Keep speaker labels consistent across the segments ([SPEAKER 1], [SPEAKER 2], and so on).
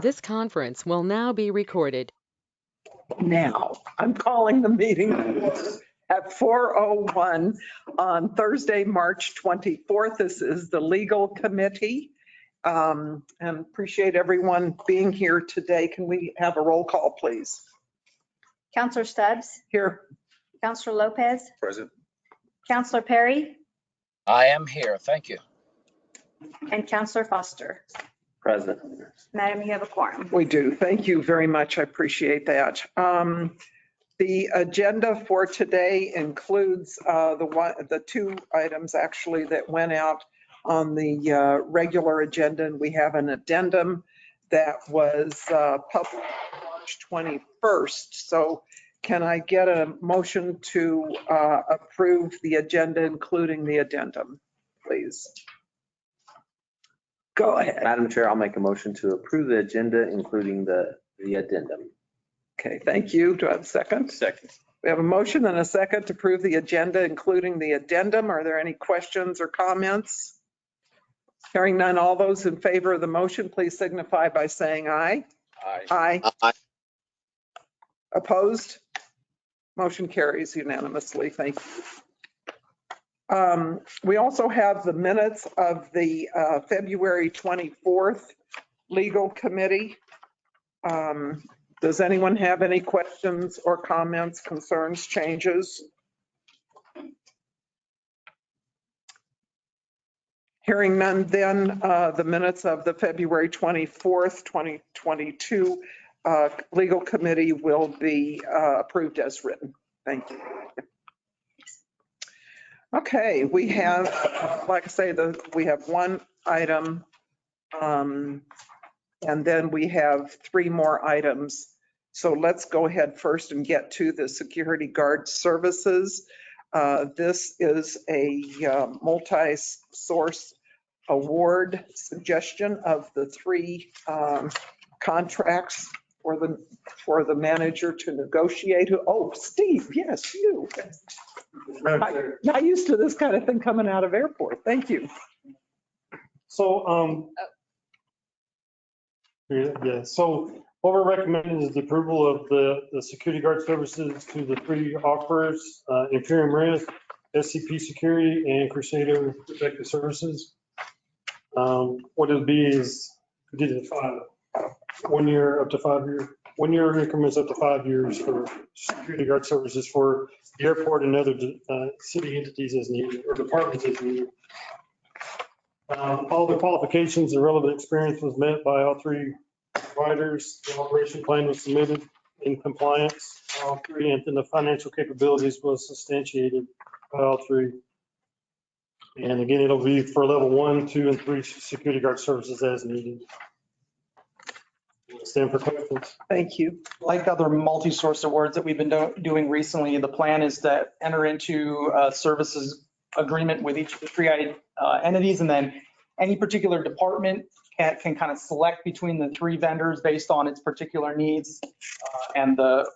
[SPEAKER 1] This conference will now be recorded.
[SPEAKER 2] Now, I'm calling the meeting at 4:01 on Thursday, March 24th. This is the Legal Committee. And appreciate everyone being here today. Can we have a roll call, please?
[SPEAKER 3] Counselor Stubbs,
[SPEAKER 2] Here.
[SPEAKER 3] Counselor Lopez,
[SPEAKER 4] Present.
[SPEAKER 3] Counselor Perry,
[SPEAKER 4] I am here. Thank you.
[SPEAKER 3] and Counselor Foster.
[SPEAKER 4] Present.
[SPEAKER 3] Madam, you have a quorum.
[SPEAKER 2] We do. Thank you very much. I appreciate that. The agenda for today includes the two items actually that went out on the regular agenda, and we have an addendum that was published March 21st. So can I get a motion to approve the agenda, including the addendum, please? Go ahead.
[SPEAKER 5] Madam Chair, I'll make a motion to approve the agenda, including the addendum.
[SPEAKER 2] Okay, thank you. Do I have a second?
[SPEAKER 4] Second.
[SPEAKER 2] We have a motion and a second to approve the agenda, including the addendum. Are there any questions or comments? Hearing none, all those in favor of the motion, please signify by saying aye.
[SPEAKER 4] Aye.
[SPEAKER 2] Aye. Opposed? Motion carries unanimously. Thank you. We also have the minutes of the February 24th Legal Committee. Does anyone have any questions or comments, concerns, changes? Hearing none, then the minutes of the February 24th, 2022 Legal Committee will be approved as written. Thank you. Okay, we have, like I say, we have one item, and then we have three more items. So let's go ahead first and get to the security guard services. This is a multi-source award suggestion of the three contracts for the manager to negotiate. Oh, Steve, yes, you. Not used to this kind of thing coming out of airport. Thank you.
[SPEAKER 6] So, so what we're recommending is the approval of the security guard services to the three offers, Imperium Risk, SCP Security, and Crusader Protective Services. What it'll be is, we did it 1 year up to 5 year, 1 year increments up to 5 years for security guard services for the airport and other city entities as needed, or departments as needed. All the qualifications and relevant experience was met by all three providers. The operation plan was submitted in compliance, all three, and then the financial capabilities was substantiated by all three. And again, it'll be for level 1, 2, and 3 security guard services as needed. Stand for questions.
[SPEAKER 2] Thank you.
[SPEAKER 7] Like other multi-source awards that we've been doing recently, the plan is to enter into a services agreement with each of the three entities, and then any particular department can kind of select between the three vendors based on its particular needs and the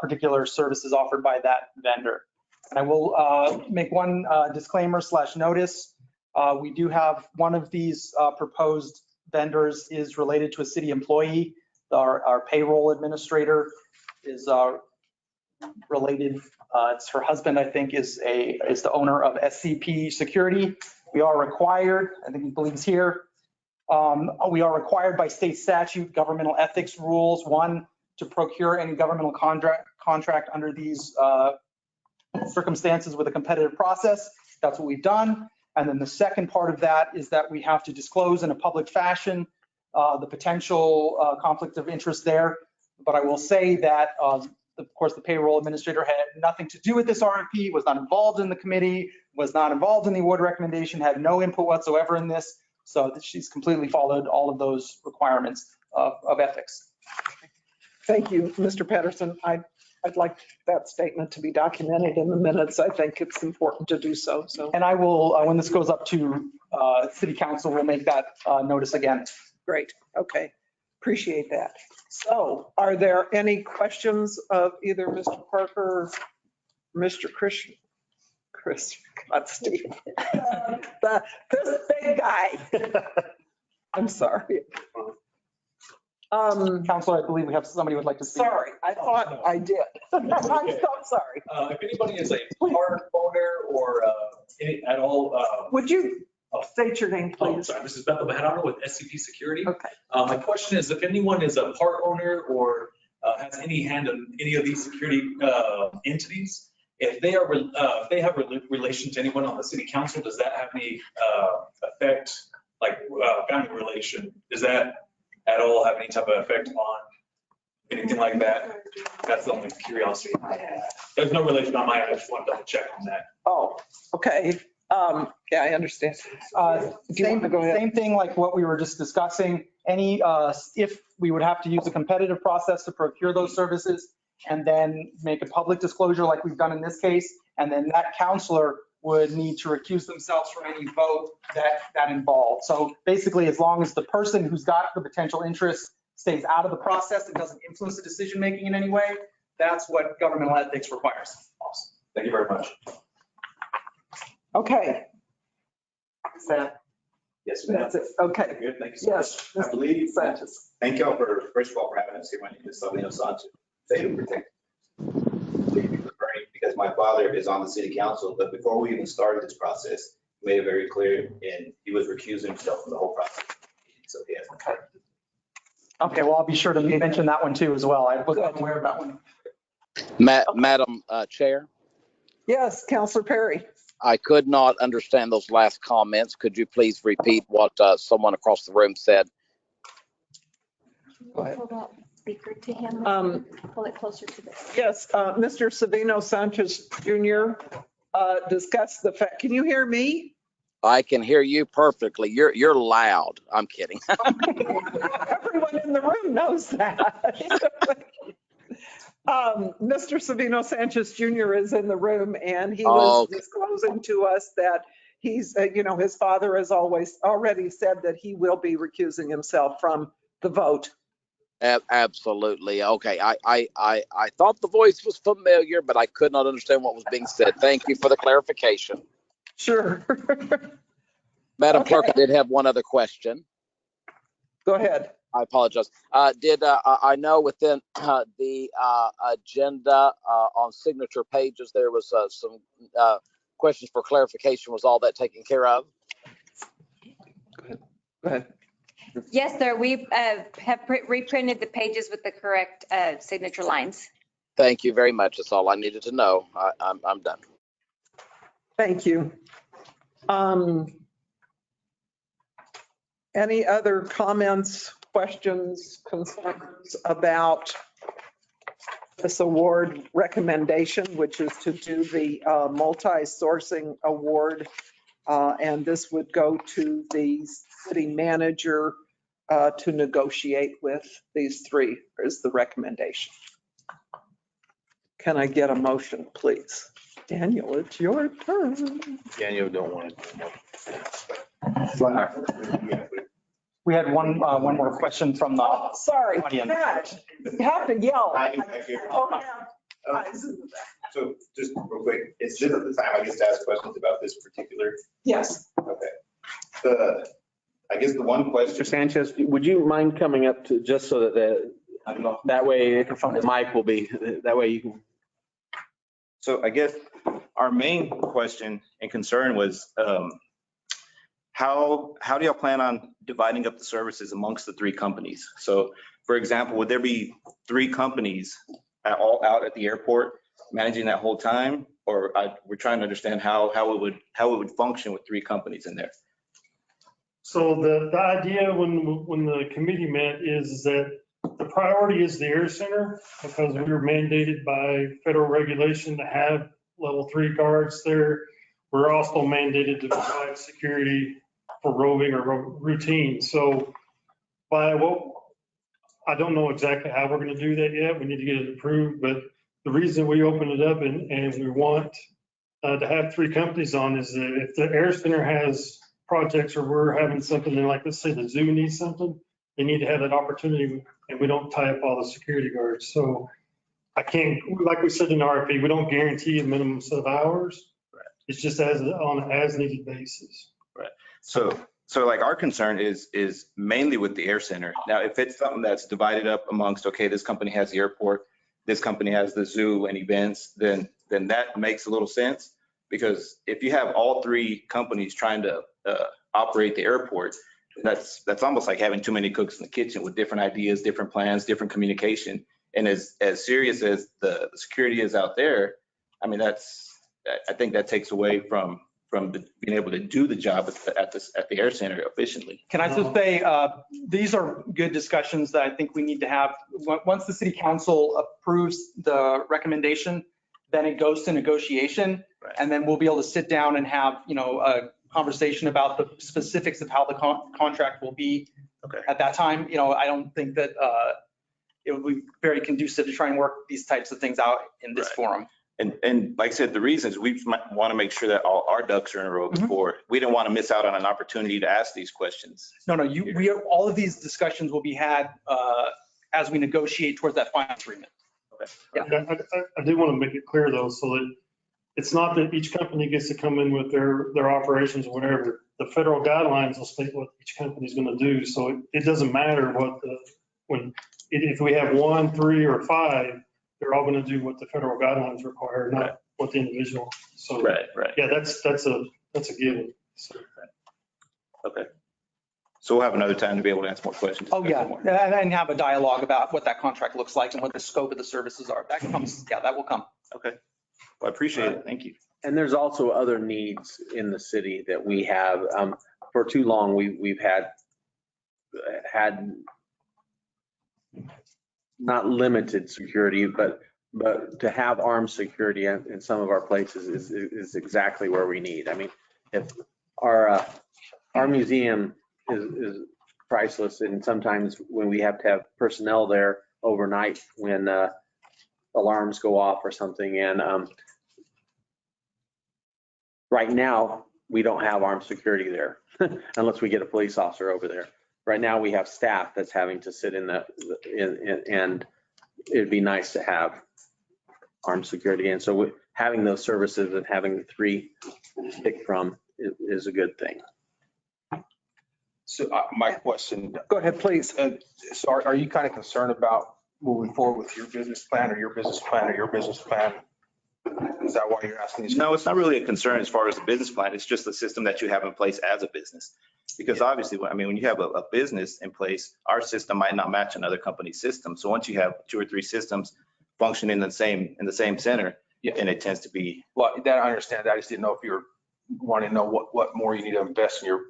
[SPEAKER 7] particular services offered by that vendor. And I will make one disclaimer / notice. We do have one of these proposed vendors is related to a city employee. Our payroll administrator is related. It's her husband, I think, is the owner of SCP Security. We are required, I think he believes here, we are required by state statute, governmental ethics rules, 1, to procure any governmental contract under these circumstances with a competitive process. That's what we've done. And then the second part of that is that we have to disclose in a public fashion the potential conflict of interest there. But I will say that, of course, the payroll administrator had nothing to do with this RFP, was not involved in the committee, was not involved in the award recommendation, had no input whatsoever in this. So she's completely followed all of those requirements of ethics.
[SPEAKER 2] Thank you, Mr. Patterson. I'd like that statement to be documented in the minutes. I think it's important to do so.
[SPEAKER 7] And I will, when this goes up to city council, we'll make that notice again.
[SPEAKER 2] Great. Okay. Appreciate that. So are there any questions of either Mr. Parker or Mr. Christian? Not Steve. This big guy. I'm sorry.
[SPEAKER 7] Counselor, I believe we have somebody who would like to speak.
[SPEAKER 2] Sorry, I thought I did. I'm so sorry.
[SPEAKER 8] If anybody is a part owner or at all,
[SPEAKER 2] Would you state your name,
[SPEAKER 8] oh,
[SPEAKER 2] please?
[SPEAKER 8] sorry, this is Bethel Bahadano with SCP Security.
[SPEAKER 2] Okay.
[SPEAKER 8] My question is if anyone is a part owner or has any hand in any of these security entities, if they are, if they have a relation to anyone on the city council, does that have any effect, like family relation? Does that at all have any type of effect on anything like that? That's the only curiosity I have. There's no relation on my end. I just want to double check on that.
[SPEAKER 2] Oh, okay. Yeah, I understand. Do you want to go ahead?
[SPEAKER 7] Same thing like what we were just discussing. If we would have to use a competitive process to procure those services and then make a public disclosure like we've done in this case, and then that counselor would need to recuse themselves from any vote that involved. So basically, as long as the person who's got the potential interest stays out of the process and doesn't influence the decision-making in any way, that's what governmental ethics requires.
[SPEAKER 8] Awesome. Thank you very much.
[SPEAKER 2] Okay,
[SPEAKER 9] Yes, ma'am.
[SPEAKER 2] that's it. Okay.
[SPEAKER 9] Good, thank you so much.
[SPEAKER 2] Yes.
[SPEAKER 9] I believe,
[SPEAKER 2] Sanchez.
[SPEAKER 9] thank y'all for, first of all, for having us here. My name is Salvino Sanchez, State of Protect. Because my father is on the city council, but before we even started this process, he made it very clear and he was recusing himself from the whole process. So he has.
[SPEAKER 7] Okay, well, I'll be sure to mention that one too as well. I wasn't aware of that one.
[SPEAKER 4] Madam Chair,
[SPEAKER 2] Yes, Counselor Perry.
[SPEAKER 4] I could not understand those last comments. Could you please repeat what someone across the room said?
[SPEAKER 2] Go ahead.
[SPEAKER 3] Hold that speaker to him. Pull it closer to the.
[SPEAKER 2] Yes, Mr. Savino Sanchez Jr. Discussed the fact, can you hear me?
[SPEAKER 4] I can hear you perfectly. You're loud. I'm kidding.
[SPEAKER 2] Everyone in the room knows that. Mr. Savino Sanchez Jr. is in the room and he was
[SPEAKER 4] Okay.
[SPEAKER 2] disclosing to us that he's, his father has already said that he will be recusing himself from the vote.
[SPEAKER 4] Absolutely. Okay. I thought the voice was familiar, but I could not understand what was being said. Thank you for the clarification.
[SPEAKER 2] Sure.
[SPEAKER 4] Madam
[SPEAKER 2] Okay.
[SPEAKER 4] Clerk, I did have one other question.
[SPEAKER 2] Go ahead.
[SPEAKER 4] I apologize. I know within the agenda on signature pages, there was some questions for clarification. Was all that taken care of?
[SPEAKER 2] Go ahead.
[SPEAKER 3] Yes, sir. We have reprinted the pages with the correct signature lines.
[SPEAKER 4] Thank you very much. That's all I needed to know. I'm done.
[SPEAKER 2] Thank you. Any other comments, questions, concerns about this award recommendation, which is to do the multi-sourcing award? And this would go to the city manager to negotiate with these three, is the recommendation. Can I get a motion, please? Daniel, it's your turn.
[SPEAKER 5] Daniel don't want
[SPEAKER 7] We had one more question from the
[SPEAKER 2] Oh, sorry.
[SPEAKER 7] audience.
[SPEAKER 2] Gosh, you have to yell.
[SPEAKER 9] I
[SPEAKER 2] don't have eyes in the back.
[SPEAKER 9] So just real quick, is this the time I get to ask questions about this particular?
[SPEAKER 2] Yes.
[SPEAKER 9] Okay. I guess the one
[SPEAKER 5] Mr.
[SPEAKER 9] question.
[SPEAKER 5] Sanchez, would you mind coming up to, just so that that way the mic will be, that way you can.
[SPEAKER 9] So I guess our main question and concern was, how do y'all plan on dividing up the services amongst the three companies? So for example, would there be three companies all out at the airport managing that whole time? Or we're trying to understand how it would function with three companies in there.
[SPEAKER 6] So the idea when the committee met is that the priority is the air center because we were mandated by federal regulation to have level 3 guards there. We're also mandated to provide security for roving or routine. So I don't know exactly how we're going to do that yet. We need to get it approved, but the reason we opened it up and we want to have three companies on is that if the air center has projects or we're having something and like, let's say the zoo needs something, they need to have that opportunity and we don't tie up all the security guards. So I can't, like we said in the RFP, we don't guarantee a minimum set of hours. Right. It's just on an as needed basis.
[SPEAKER 9] Right. So So like our concern is mainly with the air center. Now, if it's something that's divided up amongst, okay, this company has the airport, this company has the zoo and events, then that makes a little sense. Because if you have all three companies trying to operate the airport, that's almost like having too many cooks in the kitchen with different ideas, different plans, different communication. And as serious as the security is out there, I mean, I think that takes away from being able to do the job at the air center efficiently.
[SPEAKER 7] Can I just say, these are good discussions that I think we need to have. Once the city council approves the recommendation, then it goes to negotiation.
[SPEAKER 9] Right.
[SPEAKER 7] And then we'll be able to sit down and have, a conversation about the specifics of how the contract will be at that time. I don't think that it would be very conducive to try and work these types of things out in this forum.
[SPEAKER 9] And like I said, the reason is we want to make sure that all our ducks are in a row before. We didn't want to miss out on an opportunity to ask these questions.
[SPEAKER 7] No, all of these discussions will be had as we negotiate towards that final agreement.
[SPEAKER 6] Yeah, I do want to make it clear though, so that it's not that each company gets to come in with their operations or whatever. The federal guidelines will state what each company is going to do. So it doesn't matter if we have 1, 3, or 5, they're all going to do what the federal guidelines require, not what the individual. So
[SPEAKER 9] Right.
[SPEAKER 6] Yeah, that's a given. So.
[SPEAKER 9] Okay. So we'll have another time to be able to answer more questions.
[SPEAKER 7] Oh, yeah, and have a dialogue about what that contract looks like and what the scope of the services are. That will come.
[SPEAKER 9] Okay. Well, I appreciate it. Thank you.
[SPEAKER 5] And there's also other needs in the city that we have. For too long, we've had not limited security, but to have armed security in some of our places is exactly where we need. I mean, if our museum is priceless, and sometimes when we have to have personnel there overnight when alarms go off or something, and right now we don't have armed security there unless we get a police officer over there. Right now we have staff that's having to sit in and it'd be nice to have armed security. And so having those services and having the 3 to pick from is a good thing.
[SPEAKER 10] So my question,
[SPEAKER 2] Go ahead, please.
[SPEAKER 10] so are you kind of concerned about moving forward with your business plan or your business plan or your business plan? Is that why you're asking these?
[SPEAKER 9] No, it's not really a concern as far as the business plan. It's just the system that you have in place as a business. Because obviously, when you have a business in place, our system might not match another company's system. So once you have 2 or 3 systems functioning in the same center, and it tends to be.
[SPEAKER 10] Well, that I understand. I just didn't know if you're wanting to know what more you need to invest in your,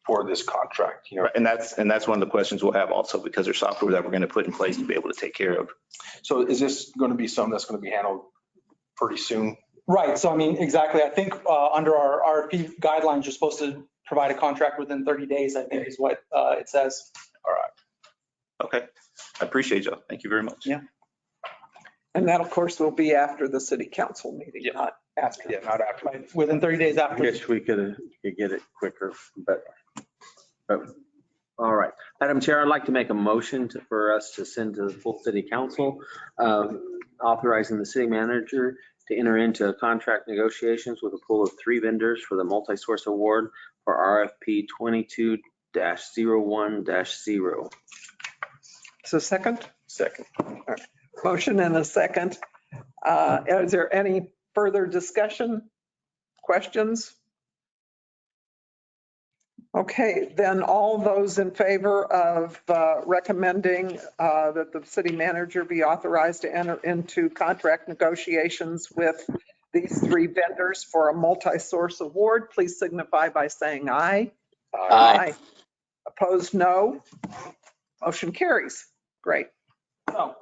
[SPEAKER 10] for this contract,
[SPEAKER 9] And that's one of the questions we'll have also, because there's software that we're going to put in place to be able to take care of.
[SPEAKER 10] So is this going to be something that's going to be handled pretty soon?
[SPEAKER 7] Right. So, exactly. I think under our RFP guidelines, you're supposed to provide a contract within 30 days, I think is what it says.
[SPEAKER 10] All right.
[SPEAKER 9] Okay. I appreciate you. Thank you very much.
[SPEAKER 7] Yeah.
[SPEAKER 2] And that, of course, will be after the city council meeting, not after.
[SPEAKER 10] Yeah, not after.
[SPEAKER 7] Right. Within 30 days
[SPEAKER 5] I
[SPEAKER 7] after.
[SPEAKER 5] wish we could get it quicker, but all right. Madam Chair, I'd like to make a motion for us to send to the full city council, authorizing the city manager to enter into contract negotiations with a pool of 3 vendors for the multi-source award for RFP 22-01-0.
[SPEAKER 2] So second?
[SPEAKER 10] Second.
[SPEAKER 2] Right. Motion and a second. Is there any further discussion, questions? Okay, then all those in favor of recommending that the city manager be authorized to enter into contract negotiations with these 3 vendors for a multi-source award, please signify by saying aye.
[SPEAKER 4] Aye.
[SPEAKER 2] Opposed, no. Motion carries. Great. So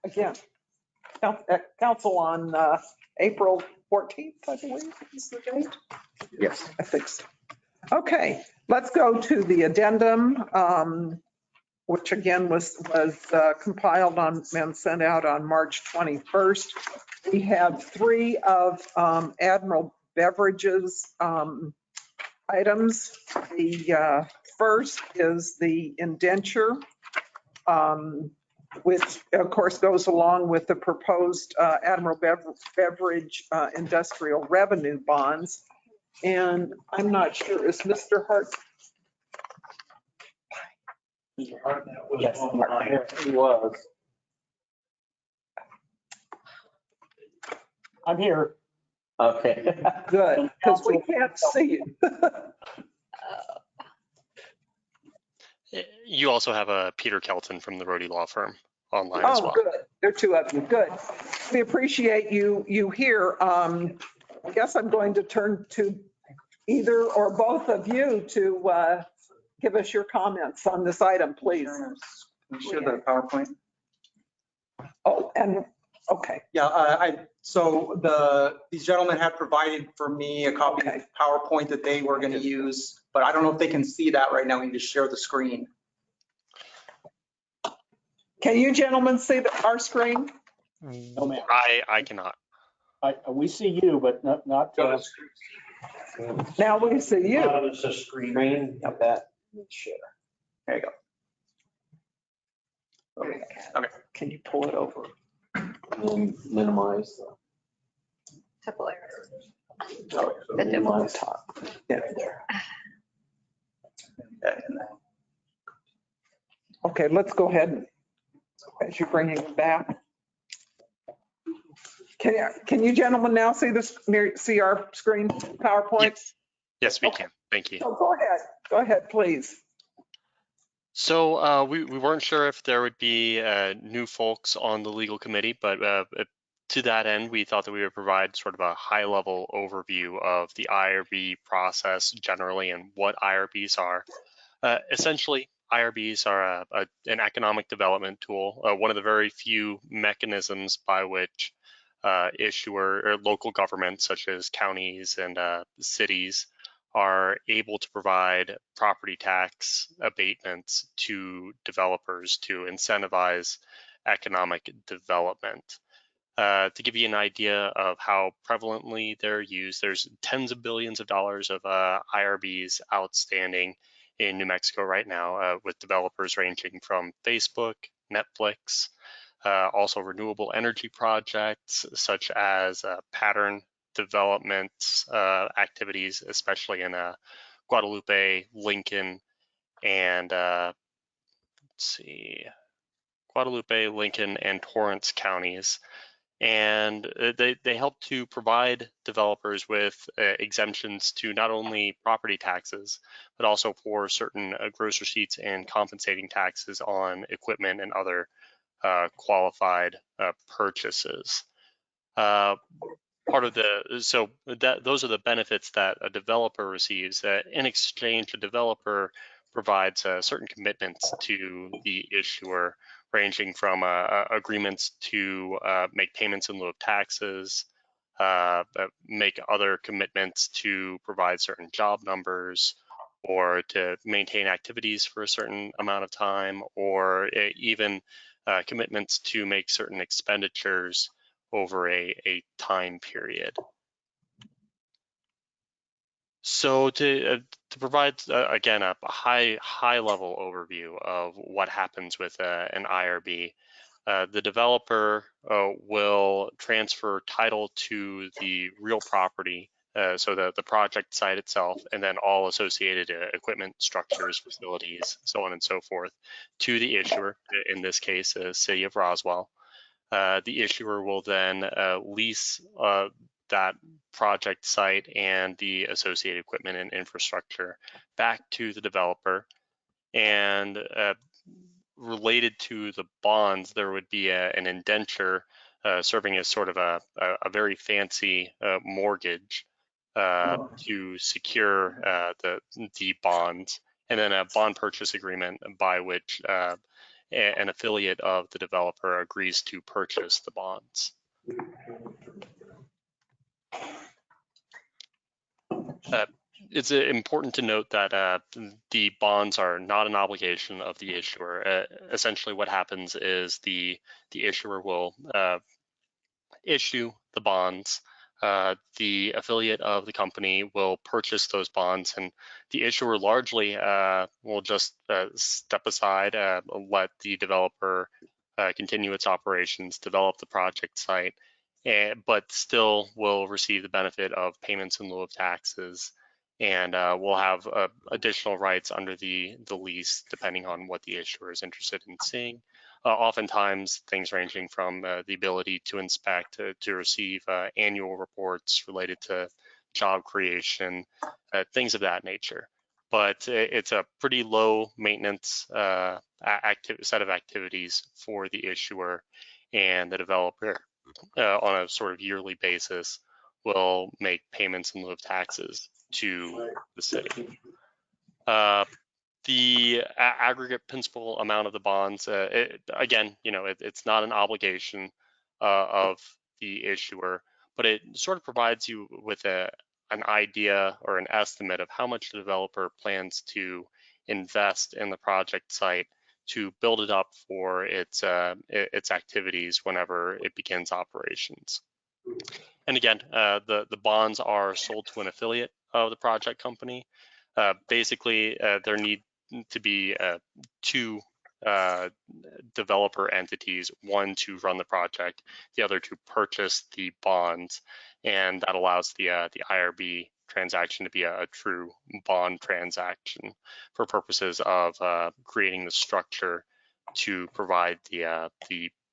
[SPEAKER 2] again, council on April 14th, I believe is the date.
[SPEAKER 5] Yes.
[SPEAKER 2] I think so. Okay, let's go to the addendum, which again was compiled and sent out on March 21st. We have 3 of Admiral Beverages items. The first is the indenture, which of course goes along with the proposed Admiral Beverage industrial revenue bonds. And I'm not sure, is Mr. Hart
[SPEAKER 7] Yes.
[SPEAKER 5] He was.
[SPEAKER 11] I'm here.
[SPEAKER 5] Okay.
[SPEAKER 2] Good, because we can't see you.
[SPEAKER 12] You also have a Peter Kelton from the Rhodey Law Firm online as
[SPEAKER 2] Oh,
[SPEAKER 12] well.
[SPEAKER 2] good. There are two of you. Good. We appreciate you here. I guess I'm going to turn to either or both of you to give us your comments on this item, please.
[SPEAKER 7] Can you share the PowerPoint?
[SPEAKER 2] Oh, and, okay.
[SPEAKER 7] Yeah, these gentlemen had provided for me a copy of PowerPoint that they were going to use, but I don't know if they can see that right now. We can just share the screen.
[SPEAKER 2] Can you gentlemen see our screen?
[SPEAKER 11] No, ma'am.
[SPEAKER 12] I cannot.
[SPEAKER 11] We see you, but not.
[SPEAKER 2] Now we see you.
[SPEAKER 11] It's a screen.
[SPEAKER 5] Of that. Share.
[SPEAKER 7] There you go. Okay.
[SPEAKER 2] Can you pull it over?
[SPEAKER 5] And minimize.
[SPEAKER 3] Couple errors.
[SPEAKER 5] Minimize top.
[SPEAKER 2] Yeah. Okay, let's go ahead as you're bringing it back. Can you gentlemen now see our screen PowerPoint?
[SPEAKER 12] Yes, we can. Thank you.
[SPEAKER 2] Oh, go ahead. Go ahead, please.
[SPEAKER 12] So we weren't sure if there would be new folks on the legal committee, but to that end, we thought that we would provide sort of a high-level overview of the IRB process generally and what IRBs are. Essentially, IRBs are an economic development tool, one of the very few mechanisms by which issuer or local governments such as counties and cities are able to provide property tax abatements to developers to incentivize economic development. To give you an idea of how prevalently they're used, there's tens of billions of dollars of IRBs outstanding in New Mexico right now, with developers ranging from Facebook, Netflix, also renewable energy projects such as pattern development activities, especially in Guadalupe, Lincoln, and Guadalupe, Lincoln, and Torrance counties. And they help to provide developers with exemptions to not only property taxes, but also for certain gross receipts and compensating taxes on equipment and other qualified purchases. Those are the benefits that a developer receives. In exchange, a developer provides certain commitments to the issuer, ranging from agreements to make payments in lieu of taxes, make other commitments to provide certain job numbers, or to maintain activities for a certain amount of time, or even commitments to make certain expenditures over a time period. So to provide, again, a high level overview of what happens with an IRB, the developer will transfer title to the real property, so the project site itself, and then all associated equipment, structures, facilities, so on and so forth, to the issuer, in this case, City of Roswell. The issuer will then lease that project site and the associated equipment and infrastructure back to the developer. And related to the bonds, there would be an indenture serving as sort of a very fancy mortgage to secure the bonds, and then a bond purchase agreement by which an affiliate of the developer agrees to purchase the bonds. It's important to note that the bonds are not an obligation of the issuer. Essentially what happens is the issuer will issue the bonds. The affiliate of the company will purchase those bonds, and the issuer largely will just step aside, let the developer continue its operations, develop the project site, but still will receive the benefit of payments in lieu of taxes and we'll have additional rights under the lease depending on what the issuer is interested in seeing. Oftentimes, things ranging from the ability to inspect, to receive annual reports related to job creation, things of that nature. But it's a pretty low maintenance set of activities for the issuer, and the developer on a sort of yearly basis will make payments in lieu of taxes to the city. The aggregate principal amount of the bonds, again, it's not an obligation of the issuer, but it sort of provides you with an idea or an estimate of how much the developer plans to invest in the project site to build it up for its activities whenever it begins operations. And again, the bonds are sold to an affiliate of the project company. Basically, there need to be two developer entities, one to run the project, the other to purchase the bonds, and that allows the IRB transaction to be a true bond transaction for purposes of creating the structure to provide the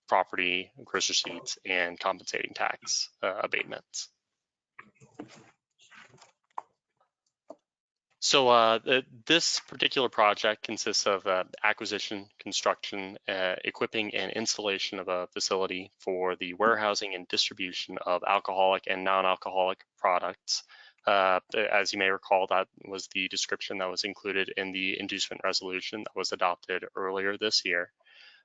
[SPEAKER 12] property gross receipts and compensating tax abatements. So this particular project consists of acquisition, construction, equipping, and installation of a facility for the warehousing and distribution of alcoholic and non-alcoholic products. As you may recall, that was the description that was included in the inducement resolution that was adopted earlier this year.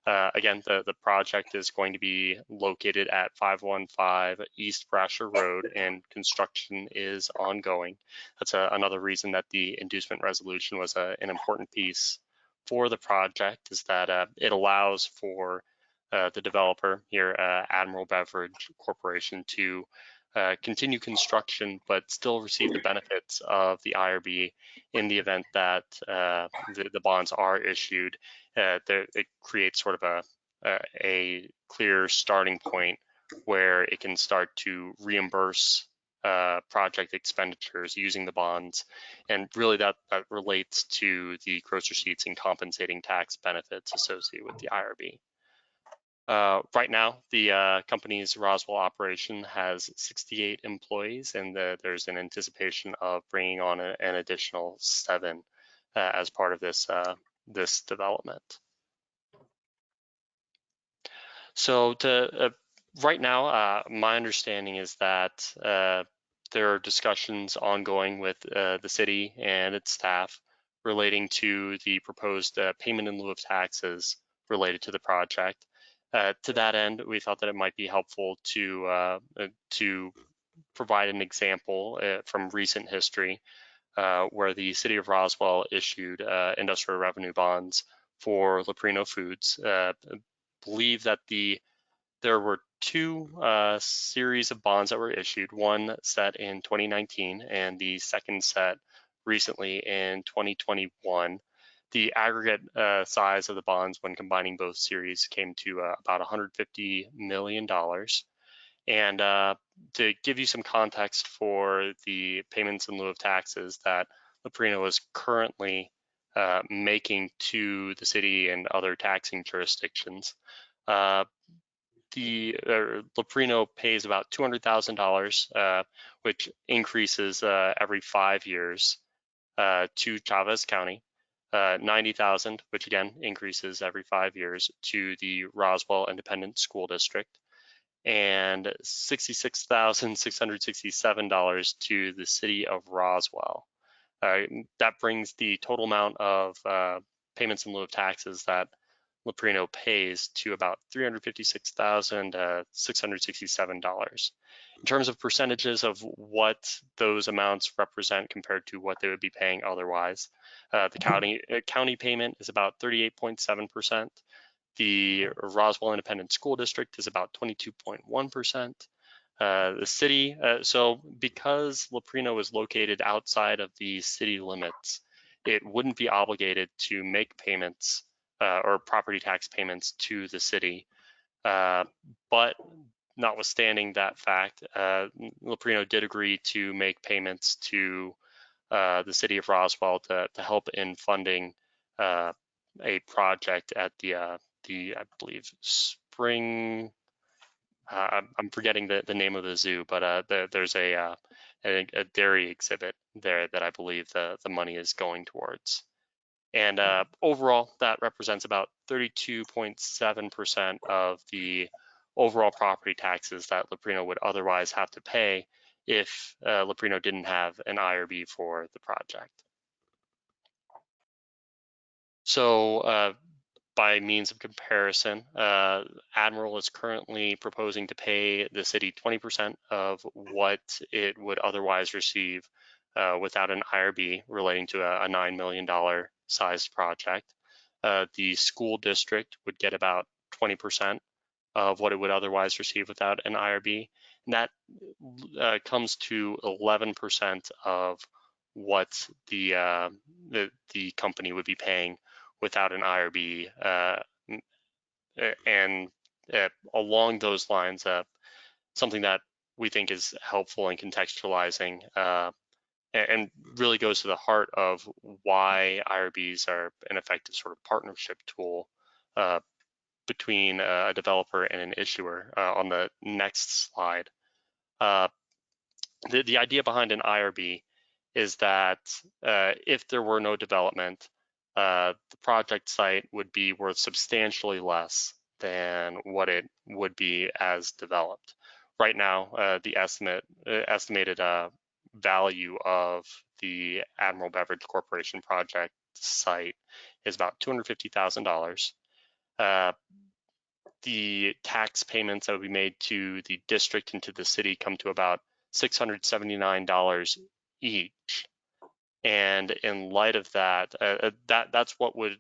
[SPEAKER 12] Again, the project is going to be located at 515 East Brasher Road, and construction is ongoing. That's another reason that the inducement resolution was an important piece for the project, is that it allows for the developer here, Admiral Beverage Corporation, to continue construction but still receive the benefits of the IRB in the event that the bonds are issued. It creates sort of a clear starting point where it can start to reimburse project expenditures using the bonds, and really that relates to the gross receipts and compensating tax benefits associated with the IRB. Right now, the company's Roswell operation has 68 employees, and there's an anticipation of bringing on an additional 7 as part of this development. So right now, my understanding is that there are discussions ongoing with the city and its staff relating to the proposed payment in lieu of taxes related to the project. To that end, we thought that it might be helpful to provide an example from recent history where the city of Roswell issued industrial revenue bonds for Leprino Foods. Believe that there were 2 series of bonds that were issued, one set in 2019 and the second set recently in 2021. The aggregate size of the bonds when combining both series came to about $150 million. And to give you some context for the payments in lieu of taxes that Leprino is currently making to the city and other taxing jurisdictions, Leprino pays about $200,000, which increases every 5 years to Chavez County, $90,000, which again increases every 5 years to the Roswell Independent School District, and $66,667 to the city of Roswell. That brings the total amount of payments in lieu of taxes that Leprino pays to about $356,667. In terms of percentages of what those amounts represent compared to what they would be paying otherwise, the county payment is about 38.7%. The Roswell Independent School District is about 22.1%. The city, so because Leprino is located outside of the city limits, it wouldn't be obligated to make payments or property tax payments to the city. But notwithstanding that fact, Leprino did agree to make payments to the city of Roswell to help in funding a project at the I believe spring. I'm forgetting the name of the zoo, but there's a dairy exhibit there that I believe the money is going towards. And overall, that represents about 32.7% of the overall property taxes that Leprino would otherwise have to pay if Leprino didn't have an IRB for the project. So by means of comparison, Admiral is currently proposing to pay the city 20% of what it would otherwise receive without an IRB relating to a $9 million sized project. The school district would get about 20% of what it would otherwise receive without an IRB. And that comes to 11% of what the company would be paying without an IRB. And along those lines, something that we think is helpful in contextualizing and really goes to the heart of why IRBs are an effective sort of partnership tool between a developer and an issuer. On the next slide, the idea behind an IRB is that if there were no development, the project site would be worth substantially less than what it would be as developed. Right now, the estimated value of the Admiral Beverage Corporation project site is about $250,000. The tax payments that would be made to the district and to the city come to about $679 each. And in light of that, that's what would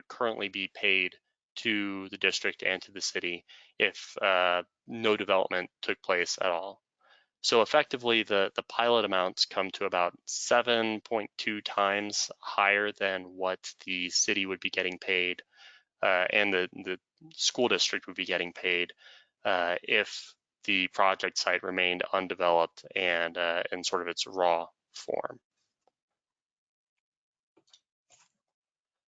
[SPEAKER 12] currently be paid to the district and to the city if no development took place at all. So effectively, the pilot amounts come to about 7.2 times higher than what the city would be getting paid and the school district would be getting paid if the project site remained undeveloped and in sort of its raw form.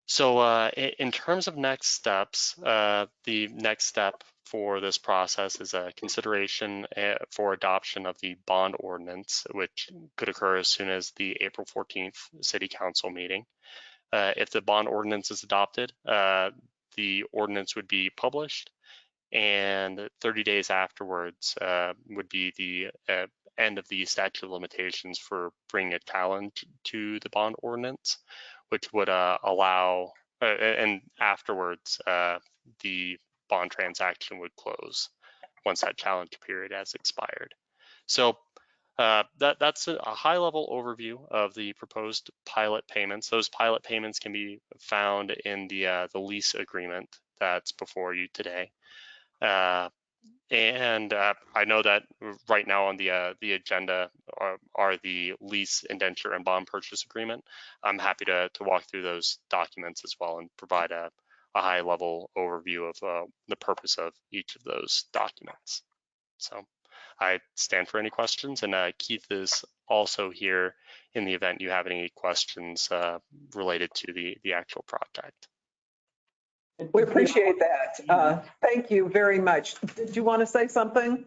[SPEAKER 12] So in terms of next steps, the next step for this process is a consideration for adoption of the bond ordinance, which could occur as soon as the April 14th City Council meeting. If the bond ordinance is adopted, the ordinance would be published, and 30 days afterwards would be the end of the statute of limitations for bringing a challenge to the bond ordinance, which would allow, and afterwards, the bond transaction would close once that challenge period has expired. So that's a high-level overview of the proposed pilot payments. Those pilot payments can be found in the lease agreement that's before you today. And I know that right now on the agenda are the lease, indenture, and bond purchase agreement. I'm happy to walk through those documents as well and provide a high-level overview of the purpose of each of those documents. So I stand for any questions, and Keith is also here in the event you have any questions related to the actual project.
[SPEAKER 2] We appreciate that. Thank you very much. Did you want to say something?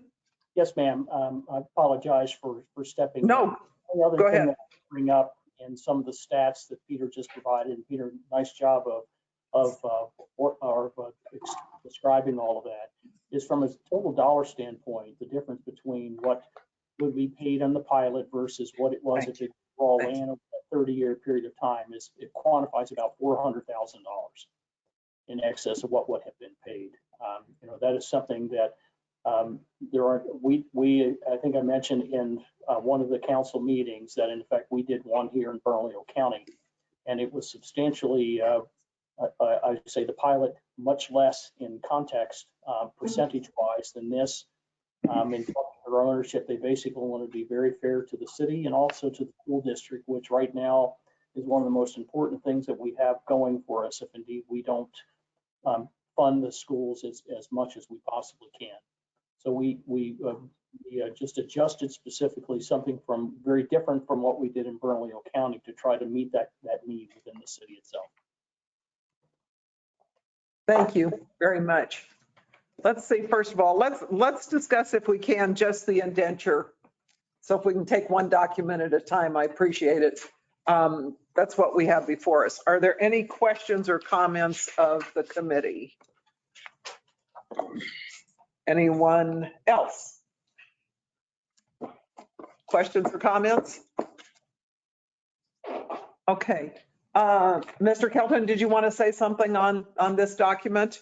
[SPEAKER 11] Yes, ma'am. I apologize for stepping in.
[SPEAKER 2] No,
[SPEAKER 11] The other
[SPEAKER 2] go
[SPEAKER 11] thing
[SPEAKER 2] ahead.
[SPEAKER 11] that I bring up in some of the stats that Peter just provided, and Peter, nice job of describing all of that, is from a total dollar standpoint, the difference between what would be paid on the pilot versus what it was if it all ran over a 30-year period of time is it quantifies about $400,000 in excess of what would have been paid. That is something that I think I mentioned in one of the council meetings that in fact we did one here in Bernalillo County, and it was substantially, I say the pilot much less in context percentage-wise than this. In their ownership, they basically want to be very fair to the city and also to the school district, which right now is one of the most important things that we have going for us if indeed we don't fund the schools as much as we possibly can. So we We just adjusted specifically something from very different from what we did in Bernalillo County to try to meet that need within the city itself.
[SPEAKER 2] Thank you very much. Let's see, first of all, let's discuss if we can just the indenture. So if we can take one document at a time, I appreciate it. That's what we have before us. Are there any questions or comments of the committee? Anyone else? Questions or comments? Okay. Mr. Kelton, did you want to say something on this document?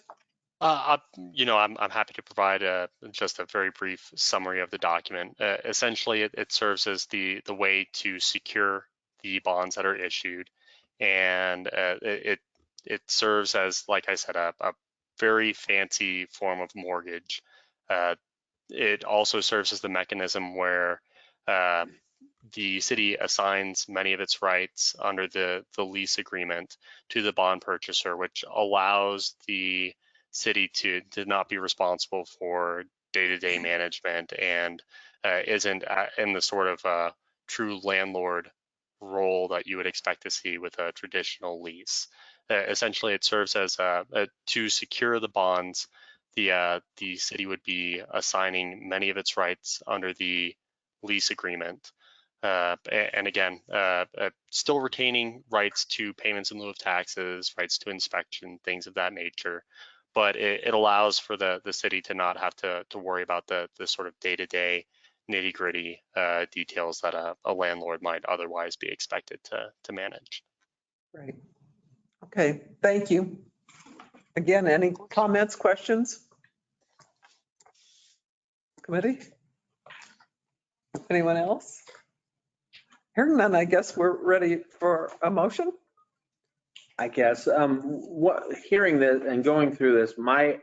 [SPEAKER 12] I'm happy to provide just a very brief summary of the document. Essentially, it serves as the way to secure the bonds that are issued, and it serves as, like I said, a very fancy form of mortgage. It also serves as the mechanism where the city assigns many of its rights under the lease agreement to the bond purchaser, which allows the city to not be responsible for day-to-day management and isn't in the sort of true landlord role that you would expect to see with a traditional lease. Essentially, it serves as to secure the bonds. The city would be assigning many of its rights under the lease agreement. And again, still retaining rights to payments in lieu of taxes, rights to inspection, things of that nature. But it allows for the city to not have to worry about the sort of day-to-day nitty-gritty details that a landlord might otherwise be expected to manage.
[SPEAKER 2] Right. Okay, thank you. Again, any comments, questions? Committee? Anyone else? Hearing none, I guess we're ready for a motion.
[SPEAKER 5] I guess, hearing this and going through this, my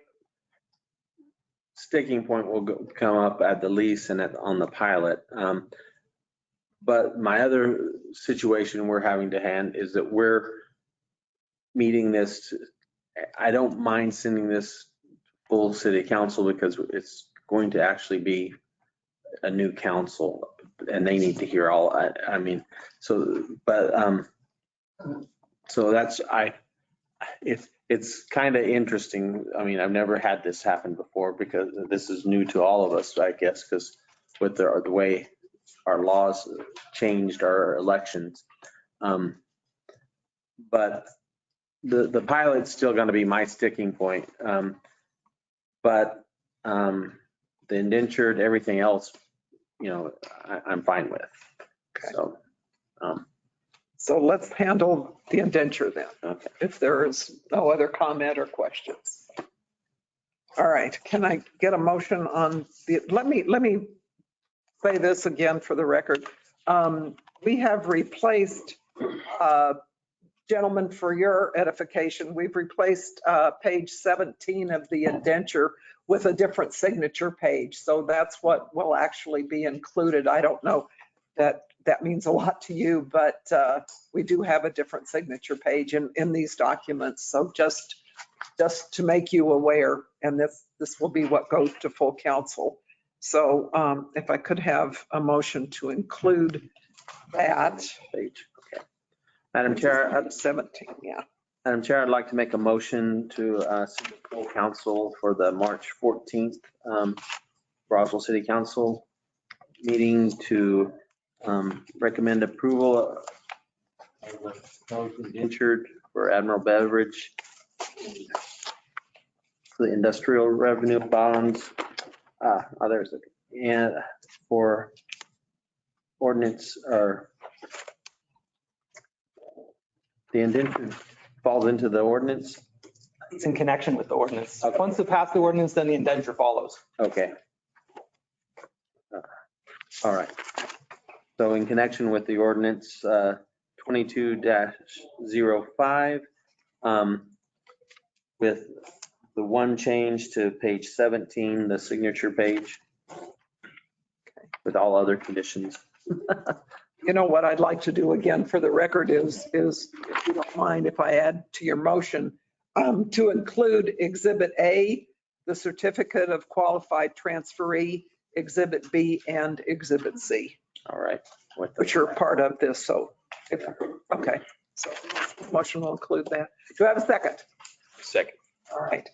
[SPEAKER 5] sticking point will come up at the lease and on the pilot. But my other situation we're having to hand is that we're meeting this. I don't mind sending this full city council because it's going to actually be a new council and they need to hear all, so that's, it's kind of interesting. I mean, I've never had this happen before because this is new to all of us, I guess, because with the way our laws changed our elections. But the pilot's still going to be my sticking point. But the indentured, everything else, I'm fine with.
[SPEAKER 2] Okay. So let's handle the indenture then,
[SPEAKER 5] Okay.
[SPEAKER 2] if there is no other comment or questions. All right, can I get a motion on let me say this again for the record. We have replaced, gentlemen, for your edification, we've replaced page 17 of the indenture with a different signature page. So that's what will actually be included. I don't know that means a lot to you, but we do have a different signature page in these documents. So just to make you aware, and this will be what goes to full council. So if I could have a motion to include that.
[SPEAKER 5] Page. Okay. Madam Chair,
[SPEAKER 2] 17, yeah.
[SPEAKER 5] Madam Chair, I'd like to make a motion to send the full council for the March 14th Roswell City Council meeting to recommend approval of the indentured for Admiral Beverage, the industrial revenue bonds. There's and for ordinance, or the indentured falls into the ordinance.
[SPEAKER 7] It's in connection with the ordinance.
[SPEAKER 5] Okay.
[SPEAKER 7] Once we pass the ordinance, then the indenture follows.
[SPEAKER 5] Okay. All right. So in connection with the ordinance 22-05, with the one change to page 17, the signature page, with all other conditions.
[SPEAKER 2] You know what I'd like to do again for the record is if you don't mind, if I add to your motion to include Exhibit A, the certificate of qualified transferee, Exhibit B and Exhibit C,
[SPEAKER 5] All right.
[SPEAKER 2] which are part of this. So, okay. So motion will include that. Do I have a second?
[SPEAKER 9] Second.
[SPEAKER 2] All right.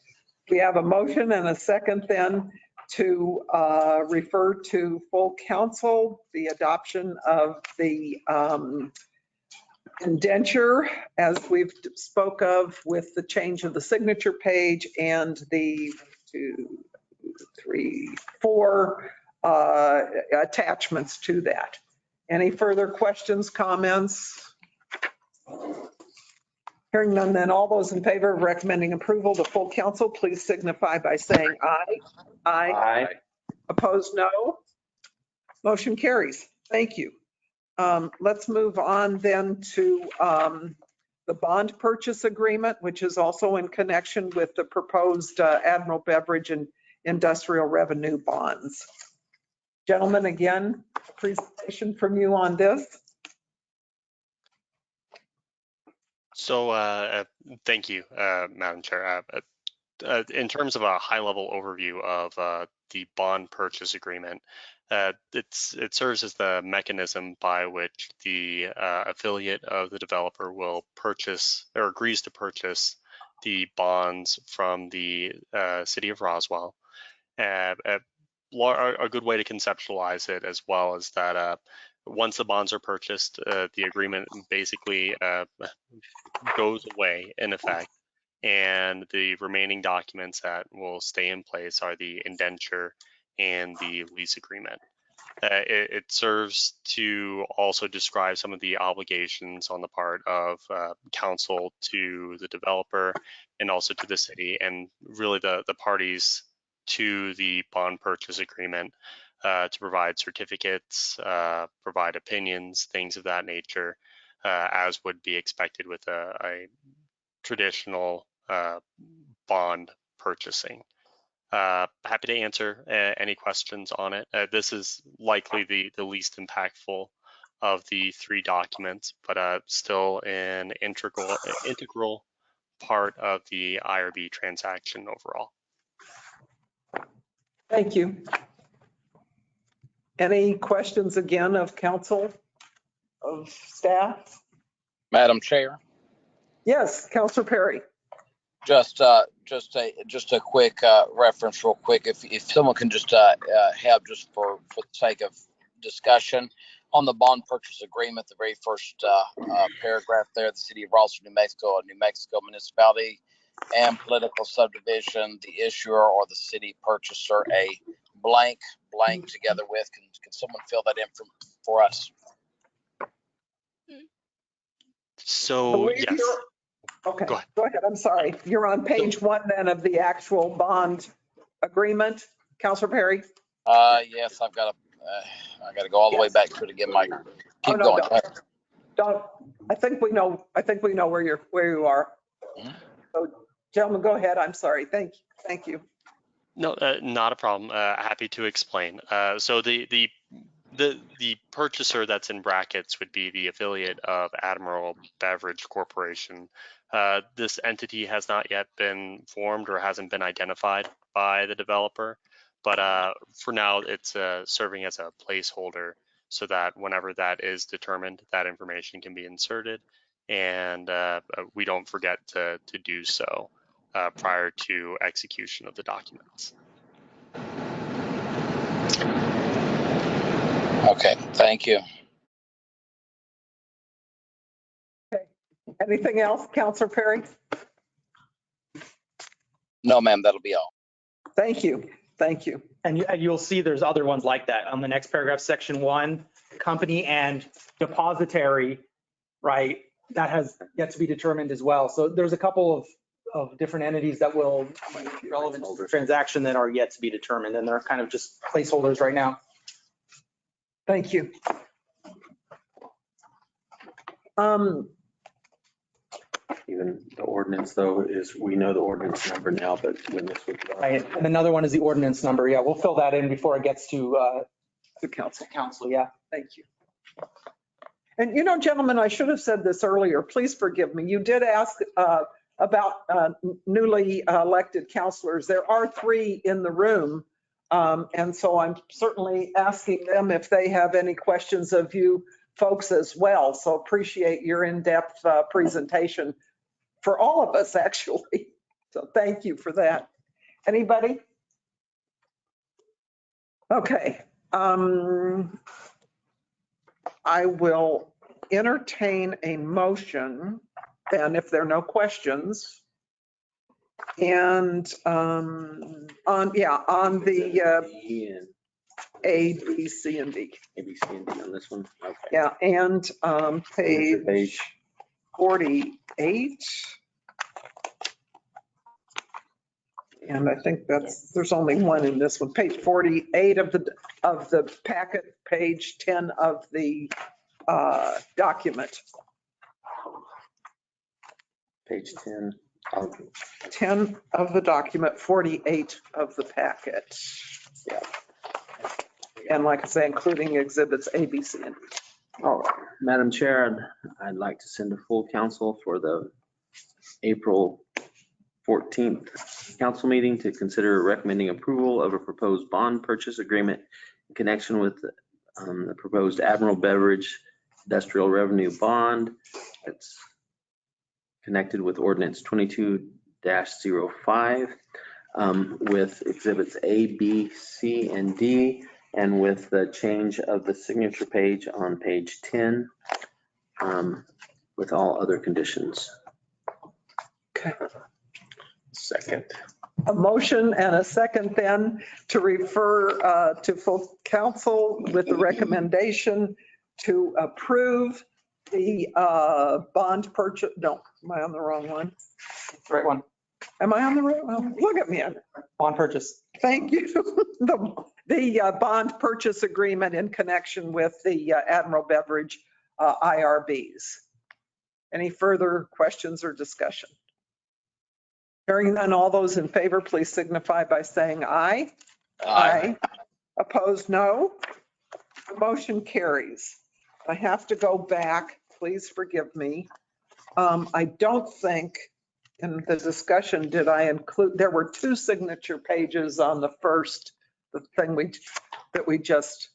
[SPEAKER 2] We have a motion and a second then to refer to full council the adoption of the indenture as we've spoke of with the change of the signature page and the 2, 3, 4 attachments to that. Any further questions, comments? Hearing none, then all those in favor of recommending approval to full council, please signify by saying aye. Aye.
[SPEAKER 5] Aye.
[SPEAKER 2] Opposed, no. Motion carries. Thank you. Let's move on then to the bond purchase agreement, which is also in connection with the proposed Admiral Beverage and industrial revenue bonds. Gentlemen, again, a presentation from you on this.
[SPEAKER 12] So thank you, Madam Chair. In terms of a high-level overview of the bond purchase agreement, it serves as the mechanism by which the affiliate of the developer will purchase or agrees to purchase the bonds from the city of Roswell. A good way to conceptualize it as well is that once the bonds are purchased, the agreement basically goes away in effect, and the remaining documents that will stay in place are the indenture and the lease agreement. It serves to also describe some of the obligations on the part of council to the developer and also to the city, and really the parties to the bond purchase agreement to provide certificates, provide opinions, things of that nature, as would be expected with a traditional bond purchasing. Happy to answer any questions on it. This is likely the least impactful of the 3 documents, but still an integral part of the IRB transaction overall.
[SPEAKER 2] Thank you. Any questions again of council, of staff?
[SPEAKER 4] Madam Chair,
[SPEAKER 2] Yes, Councilor Perry.
[SPEAKER 4] just a quick reference real quick. If someone can just have just for the sake of discussion on the bond purchase agreement, the very first paragraph there, the city of Roswell, New Mexico, a New Mexico municipality and political subdivision, the issuer or the city purchaser, a blank together with, can someone fill that in for us?
[SPEAKER 12] So yes.
[SPEAKER 2] Okay,
[SPEAKER 12] Go ahead.
[SPEAKER 2] go ahead. I'm sorry. You're on page 1 then of the actual bond agreement, Councilor Perry?
[SPEAKER 4] Yes, I got to go all the way back to it again, Mike. Keep going.
[SPEAKER 2] Don't. I think we know where you are.
[SPEAKER 4] Mhm.
[SPEAKER 2] So, gentlemen, go ahead. I'm sorry. Thank you.
[SPEAKER 12] No, not a problem. Happy to explain. So the purchaser that's in brackets would be the affiliate of Admiral Beverage Corporation. This entity has not yet been formed or hasn't been identified by the developer, but for now it's serving as a placeholder so that whenever that is determined, that information can be inserted, and we don't forget to do so prior to execution of the documents.
[SPEAKER 4] Okay, thank you.
[SPEAKER 2] Okay. Anything else, Councilor Perry?
[SPEAKER 4] No, ma'am, that'll be all.
[SPEAKER 2] Thank you.
[SPEAKER 7] And you'll see there's other ones like that on the next paragraph, section 1, company and depositary, right? That has yet to be determined as well. So there's a couple of different entities that will be relevant to the transaction that are yet to be determined, and they're kind of just placeholders right now.
[SPEAKER 2] Thank you.
[SPEAKER 5] Even the ordinance though we know the ordinance number now, but when this would.
[SPEAKER 7] Right, and another one is the ordinance number. Yeah, we'll fill that in before it gets to
[SPEAKER 2] the council.
[SPEAKER 7] Yeah.
[SPEAKER 2] Thank you. And gentlemen, I should have said this earlier. Please forgive me. You did ask about newly elected councilors. There are 3 in the room And so I'm certainly asking them if they have any questions of you folks as well. So appreciate your in-depth presentation for all of us, actually. So thank you for that. Anybody? Okay. I will entertain a motion, and if there are no questions, and on the
[SPEAKER 5] And
[SPEAKER 2] A, B, C, and D.
[SPEAKER 5] A, B, C, and D on this one. Okay.
[SPEAKER 2] Yeah, and
[SPEAKER 5] Signature
[SPEAKER 2] page 48. And I think there's only one in this one, page 48 of the packet, page 10 of the document.
[SPEAKER 5] Page 10.
[SPEAKER 2] 10 of the document, 48 of the packet.
[SPEAKER 5] Yeah.
[SPEAKER 2] And like I say, including exhibits A, B, C, and D.
[SPEAKER 5] All right, Madam Chair, I'd like to send a full council for the April 14th council meeting to consider recommending approval of a proposed bond purchase agreement in connection with the proposed Admiral Beverage Industrial Revenue Bond. It's connected with Ordinance 22-05 with exhibits A, B, C, and D, and with the change of the signature page on page 10 with all other conditions.
[SPEAKER 2] Okay.
[SPEAKER 10] Second.
[SPEAKER 2] A motion and a second then to refer to full council with the recommendation to approve the bond purchase. No, am I on the wrong one?
[SPEAKER 7] That's the right one.
[SPEAKER 2] Am I on the right one? Look at me.
[SPEAKER 7] Bond purchase.
[SPEAKER 2] Thank you. The bond purchase agreement in connection with the Admiral Beverage IRBs. Any further questions or discussion? Hearing none, all those in favor, please signify by saying aye. Aye. Opposed, no. The motion carries. I have to go back. Please forgive me. I don't think in the discussion did I include, there were 2 signature pages on the first, the thing that we just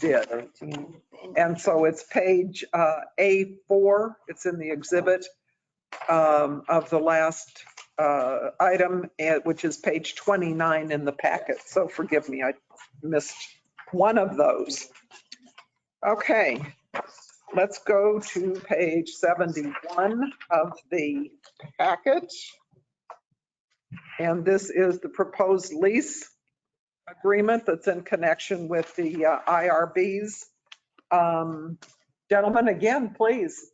[SPEAKER 2] did. And so it's page A4. It's in the exhibit of the last item, which is page 29 in the packet. So forgive me, I missed one of those. Okay, let's go to page 71 of the packet. And this is the proposed lease agreement that's in connection with the IRBs. Gentlemen, again, please.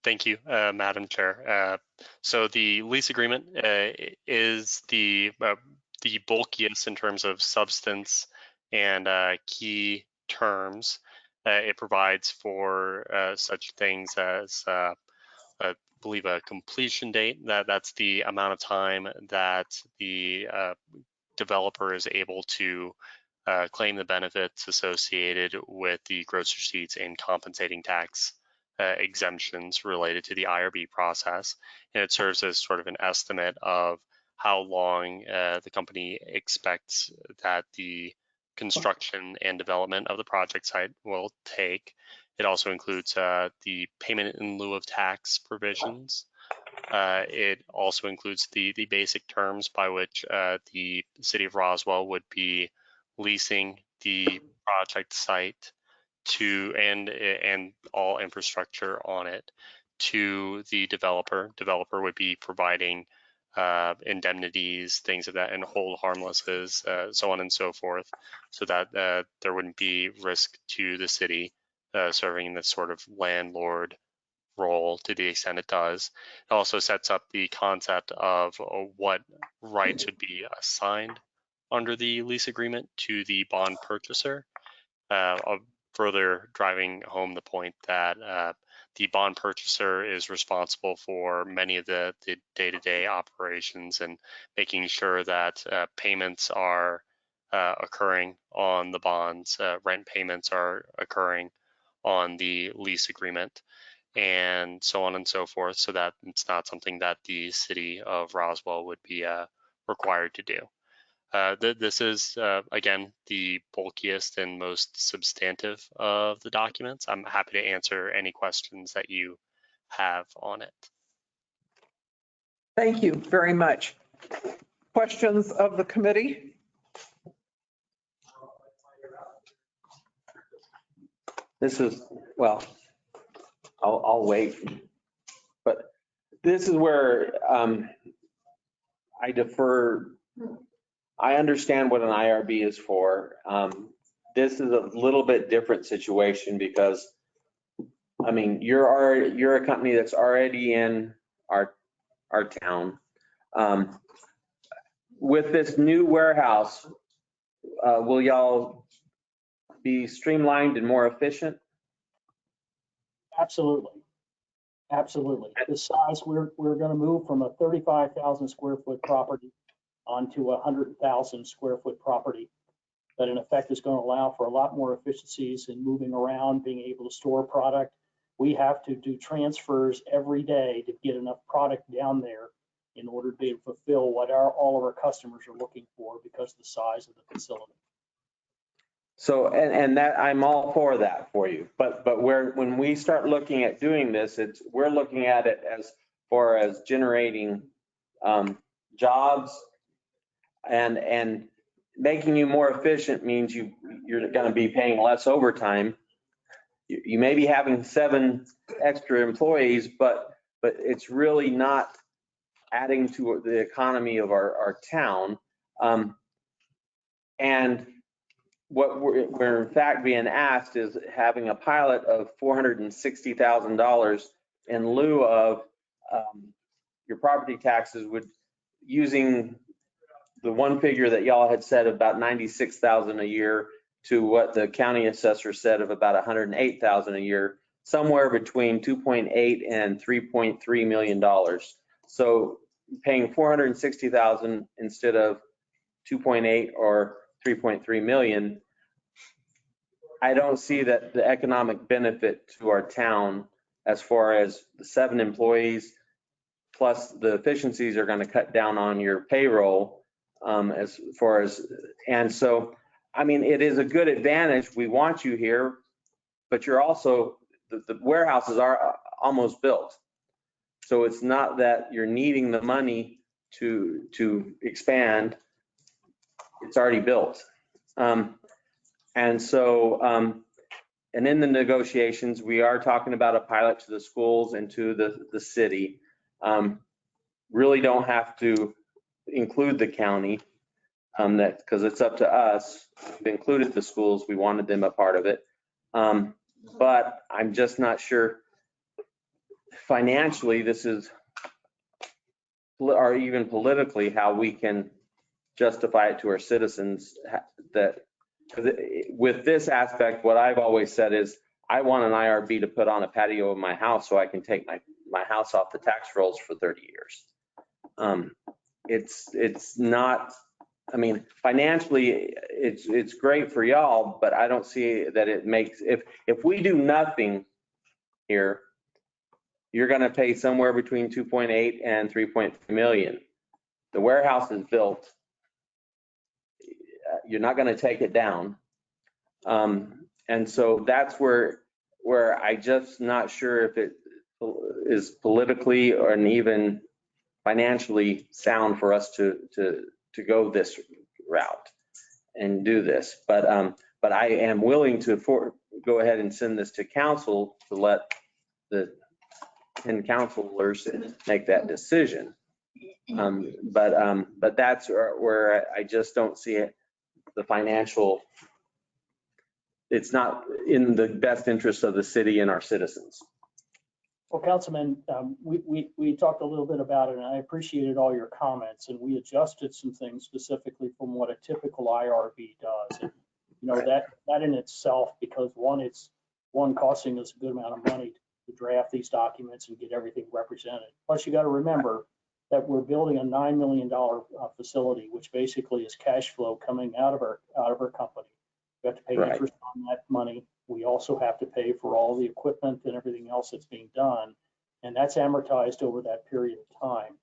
[SPEAKER 12] Thank you, Madam Chair. So the lease agreement is the bulkiest in terms of substance and key terms. It provides for such things as, I believe, a completion date. That's the amount of time that the developer is able to claim the benefits associated with the gross receipts and compensating tax exemptions related to the IRB process. And it serves as sort of an estimate of how long the company expects that the construction and development of the project site will take. It also includes the payment in lieu of tax provisions. It also includes the basic terms by which the city of Roswell would be leasing the project site to and all infrastructure on it to the developer. Developer would be providing indemnities, things of that, and hold harmlesses, so on and so forth, so that there wouldn't be risk to the city serving this sort of landlord role to the extent it does. It also sets up the concept of what rights would be assigned under the lease agreement to the bond purchaser, further driving home the point that the bond purchaser is responsible for many of the day-to-day operations and making sure that payments are occurring on the bonds, rent payments are occurring on the lease agreement, and so on and so forth, so that it's not something that the city of Roswell would be required to do. This is, again, the bulkiest and most substantive of the documents. I'm happy to answer any questions that you have on it.
[SPEAKER 2] Thank you very much. Questions of the committee?
[SPEAKER 5] This is, well, I'll wait. But this is where I defer. I understand what an IRB is for. This is a little bit different situation because, I mean, you're a company that's already in our town. With this new warehouse, will y'all be streamlined and more efficient?
[SPEAKER 11] Absolutely. Absolutely. The size, we're going to move from a 35,000 square foot property onto a 100,000 square foot property that in effect is going to allow for a lot more efficiencies in moving around, being able to store product. We have to do transfers every day to get enough product down there in order to be able to fulfill what all of our customers are looking for because of the size of the facility.
[SPEAKER 5] So, and that, I'm all for that for you. But when we start looking at doing this, we're looking at it as far as generating jobs and making you more efficient means you're going to be paying less overtime. You may be having 7 extra employees, but it's really not adding to the economy of our town. And what we're in fact being asked is having a pilot of $460,000 in lieu of your property taxes, using the one figure that y'all had said about 96,000 a year to what the county assessor said of about 108,000 a year, somewhere between 2.8 and 3.3 million dollars. So paying 460,000 instead of 2.8 or 3.3 million, I don't see that the economic benefit to our town as far as the 7 employees plus the efficiencies are going to cut down on your payroll as far as, and so, I mean, it is a good advantage. We want you here, but you're also, the warehouses are almost built. So it's not that you're needing the money to expand. It's already built. And so, and in the negotiations, we are talking about a pilot to the schools and to the city. Really don't have to include the county, that because it's up to us. We've included the schools. We wanted them a part of it. But I'm just not sure financially this is, or even politically, how we can justify it to our citizens that with this aspect, what I've always said is I want an IRB to put on a patio of my house so I can take my house off the tax rolls for 30 years. It's not, I mean, financially, it's great for y'all, but I don't see that it makes, if we do nothing here, you're going to pay somewhere between 2.8 and 3.3 million. The warehouse is built. You're not going to take it down. And so that's where I just not sure if it is politically or even financially sound for us to go this route and do this. But I am willing to go ahead and send this to council to let the 10 councilors make that decision. But that's where I just don't see it. The financial, it's not in the best interest of the city and our citizens.
[SPEAKER 11] Well, Councilman, we talked a little bit about it, and I appreciated all your comments, and we adjusted some things specifically from what a typical IRB does. And, you know, that in itself, because one costing us a good amount of money to draft these documents and get everything represented. Plus, you got to remember that we're building a $9 million facility, which basically is cash flow coming out of our company. We have to pay interest on that money. We also have to pay for all the equipment and everything else that's being done. And that's amortized over that period of time.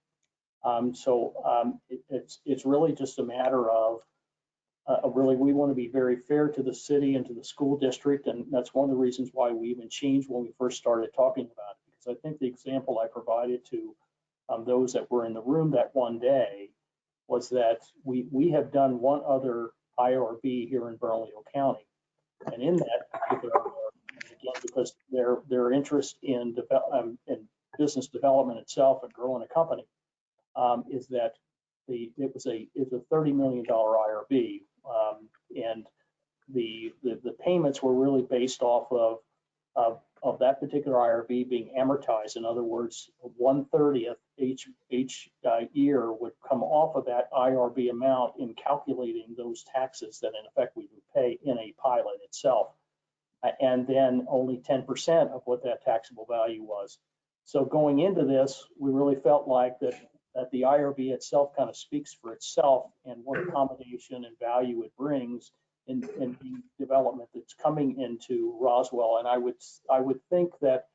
[SPEAKER 11] It's really just a matter of really, we want to be very fair to the city and to the school district. And that's one of the reasons why we even changed when we first started talking about it. Because I think the example I provided to those that were in the room that one day was that we have done one other IRB here in Bernalillo County. And in that particular, again, because their interest in business development itself and growing a company, is that it was a $30 million IRB, and the payments were really based off of that particular IRB being amortized. In other words, 1/30 each year would come off of that IRB amount in calculating those taxes that in effect we would pay in a pilot itself, and then only 10% of what that taxable value was. So going into this, we really felt like that the IRB itself kind of speaks for itself and what accommodation and value it brings in the development that's coming into Roswell. And I would think that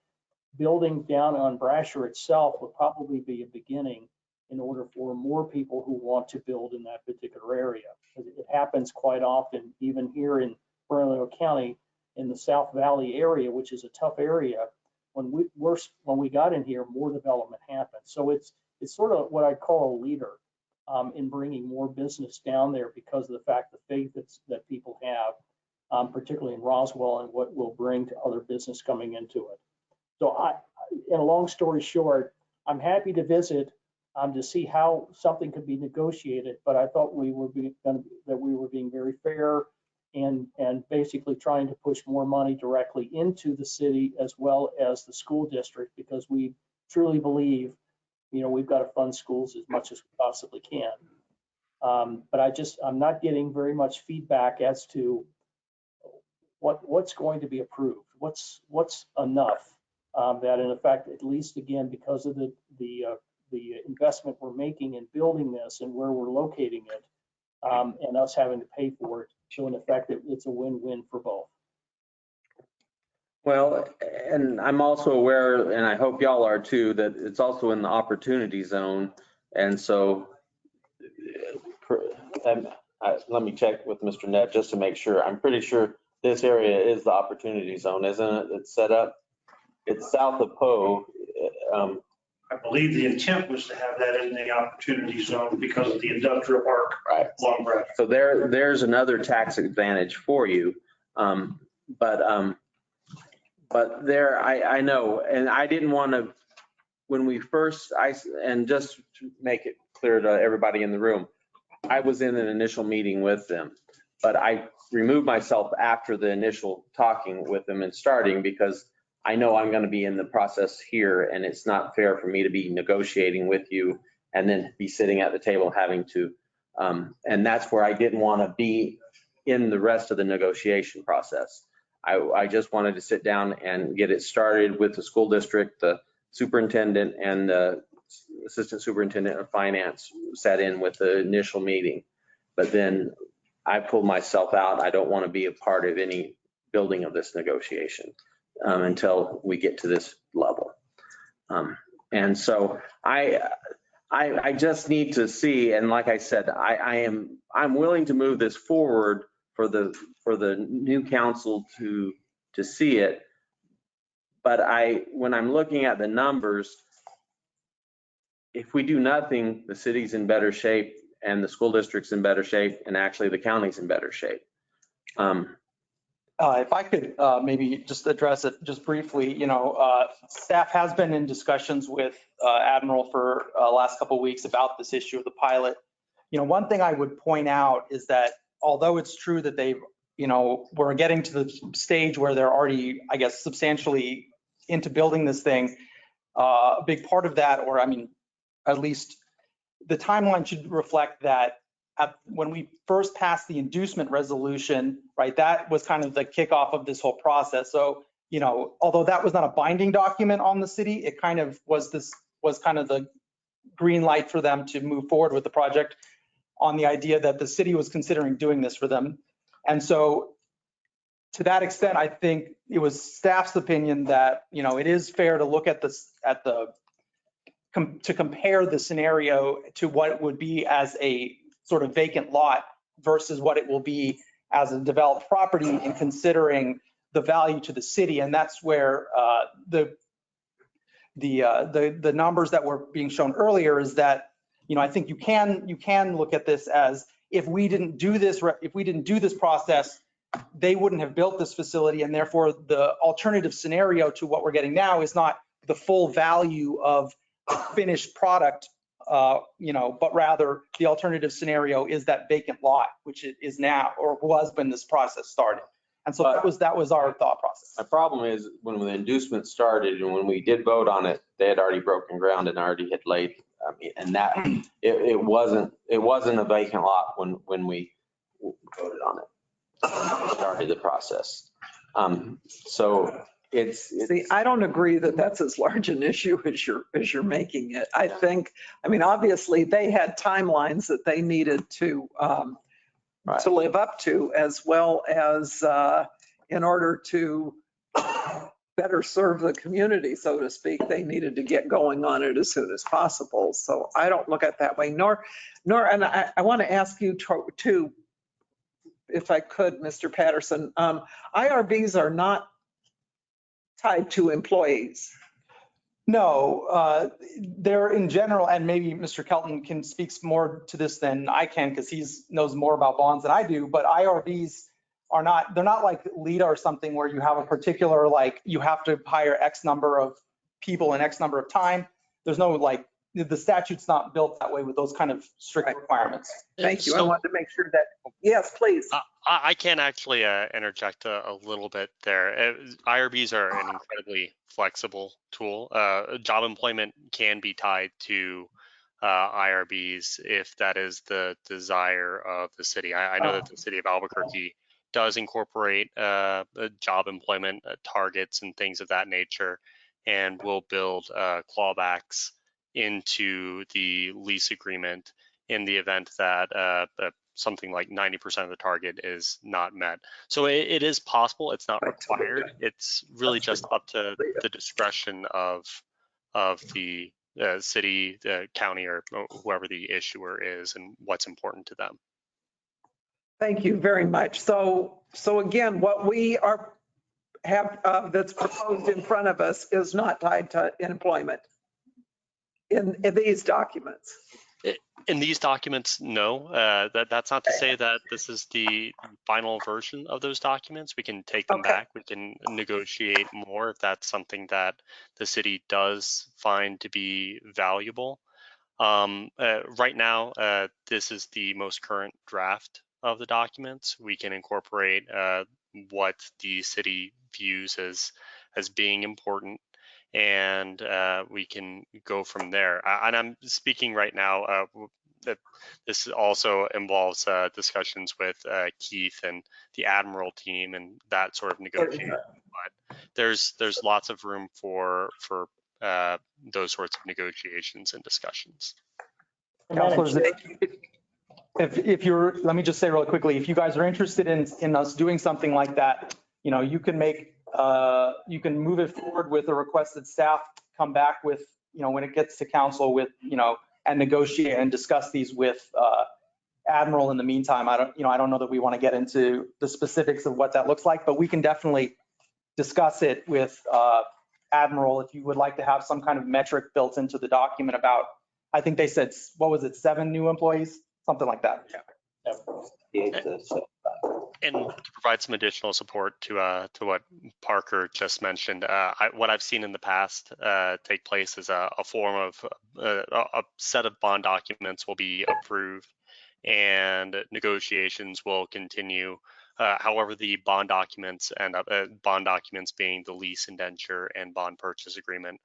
[SPEAKER 11] building down on Brasher itself would probably be a beginning in order for more people who want to build in that particular area. It happens quite often, even here in Bernalillo County, in the South Valley area, which is a tough area. When we got in here, more development happened. So it's sort of what I call a leader in bringing more business down there because of the fact, the faith that people have, particularly in Roswell, and what we'll bring to other business coming into it. So in a long story short, I'm happy to visit to see how something could be negotiated, but I thought we were being very fair and basically trying to push more money directly into the city as well as the school district, because we truly believe, we've got to fund schools as much as we possibly can. But I'm not getting very much feedback as to what's going to be approved, what's enough, that in effect, at least again, because of the investment we're making in building this and where we're locating it, and us having to pay for it. So in effect, it's a win-win for both.
[SPEAKER 5] Well, and I'm also aware, and I hope y'all are too, that it's also in the opportunity zone. And so let me check with Mr. Nett just to make sure. I'm pretty sure this area is the opportunity zone, isn't it? It's set up. It's south of Poe.
[SPEAKER 13] I believe the intent was to have that in the opportunity zone because of the industrial park.
[SPEAKER 5] Right.
[SPEAKER 13] Long Branch.
[SPEAKER 5] So there's another tax advantage for you. But there, I know, and I didn't want to, when we first, and just to make it clear to everybody in the room, I was in an initial meeting with them, but I removed myself after the initial talking with them and starting, because I know I'm going to be in the process here, and it's not fair for me to be negotiating with you and then be sitting at the table having to, and that's where I didn't want to be in the rest of the negotiation process. I just wanted to sit down and get it started with the school district, the superintendent, and the assistant superintendent of finance sat in with the initial meeting. But then I pulled myself out. I don't want to be a part of any building of this negotiation until we get to this level. And so I just need to see, and like I said, I'm willing to move this forward for the new council to see it. But when I'm looking at the numbers, if we do nothing, the city's in better shape and the school district's in better shape, and actually the county's in better shape.
[SPEAKER 7] If I could maybe just address it just briefly, staff has been in discussions with Admiral for last couple of weeks about this issue of the pilot. One thing I would point out is that although it's true that we're getting to the stage where they're already, I guess, substantially into building this thing, a big part of that, or at least the timeline should reflect that when we first passed the inducement resolution, right, that was kind of the kickoff of this whole process. So, although that was not a binding document on the city, it kind of was kind of the green light for them to move forward with the project on the idea that the city was considering doing this for them. And so to that extent, I think it was staff's opinion that, it is fair to look at this, at the to compare the scenario to what it would be as a sort of vacant lot versus what it will be as a developed property, and considering the value to the city. And that's where the numbers that were being shown earlier is that, I think you can look at this as, if we didn't do this process, they wouldn't have built this facility, and therefore the alternative scenario to what we're getting now is not the full value of finished product, but rather the alternative scenario is that vacant lot, which it is now, or was when this process started. And so that was our thought process.
[SPEAKER 5] My problem is when the inducement started and when we did vote on it, they had already broken ground and already had laid. And that it wasn't a vacant lot when we voted on it, started the process. So it's
[SPEAKER 2] See, I don't agree that that's as large an issue as you're making it. I think, obviously they had timelines that they needed to live up to, as well as in order to better serve the community, so to speak, they needed to get going on it as soon as possible. So I don't look at it that way, nor, and I want to ask you too, if I could, Mr. Patterson, IRBs are not tied to employees.
[SPEAKER 7] No, they're in general, and maybe Mr. Kelton can speak more to this than I can, because he knows more about bonds than I do, but IRBs they're not like LEDA or something where you have a particular, like, you have to hire X number of people in X number of time. There's no, the statute's not built that way with those kind of strict requirements.
[SPEAKER 2] Thank you. I wanted to make sure that, yes, please.
[SPEAKER 12] I can actually interject a little bit there. IRBs are an incredibly flexible tool. Job employment can be tied to IRBs if that is the desire of the city. I know that the city of Albuquerque does incorporate job employment targets and things of that nature, and will build clawbacks into the lease agreement in the event that something like 90% of the target is not met. So it is possible, it's not required. It's really just up to the discretion of the city, the county, or whoever the issuer is, and what's important to them.
[SPEAKER 2] Thank you very much. So again, what we have that's proposed in front of us is not tied to employment in these documents.
[SPEAKER 12] In these documents, no. That's not to say that this is the final version of those documents. We can take them back. We can negotiate more if that's something that the city does find to be valuable. Right now, this is the most current draft of the documents. We can incorporate what the city views as being important, and we can go from there. And I'm speaking right now, this also involves discussions with Keith and the Admiral team and that sort of negotiation. But there's lots of room for those sorts of negotiations and discussions.
[SPEAKER 7] Councilors, if you're, let me just say really quickly, if you guys are interested in us doing something like that, you can move it forward with a request that staff come back with, when it gets to council with, and negotiate and discuss these with Admiral in the meantime. I don't know that we want to get into the specifics of what that looks like, but we can definitely discuss it with Admiral if you would like to have some kind of metric built into the document about, I think they said, what was it, 7 new employees? Something like that.
[SPEAKER 12] And to provide some additional support to what Parker just mentioned, what I've seen in the past take place is a form of a set of bond documents will be approved and negotiations will continue. However, the bond documents end up, bond documents being the lease, indenture, and bond purchase agreement,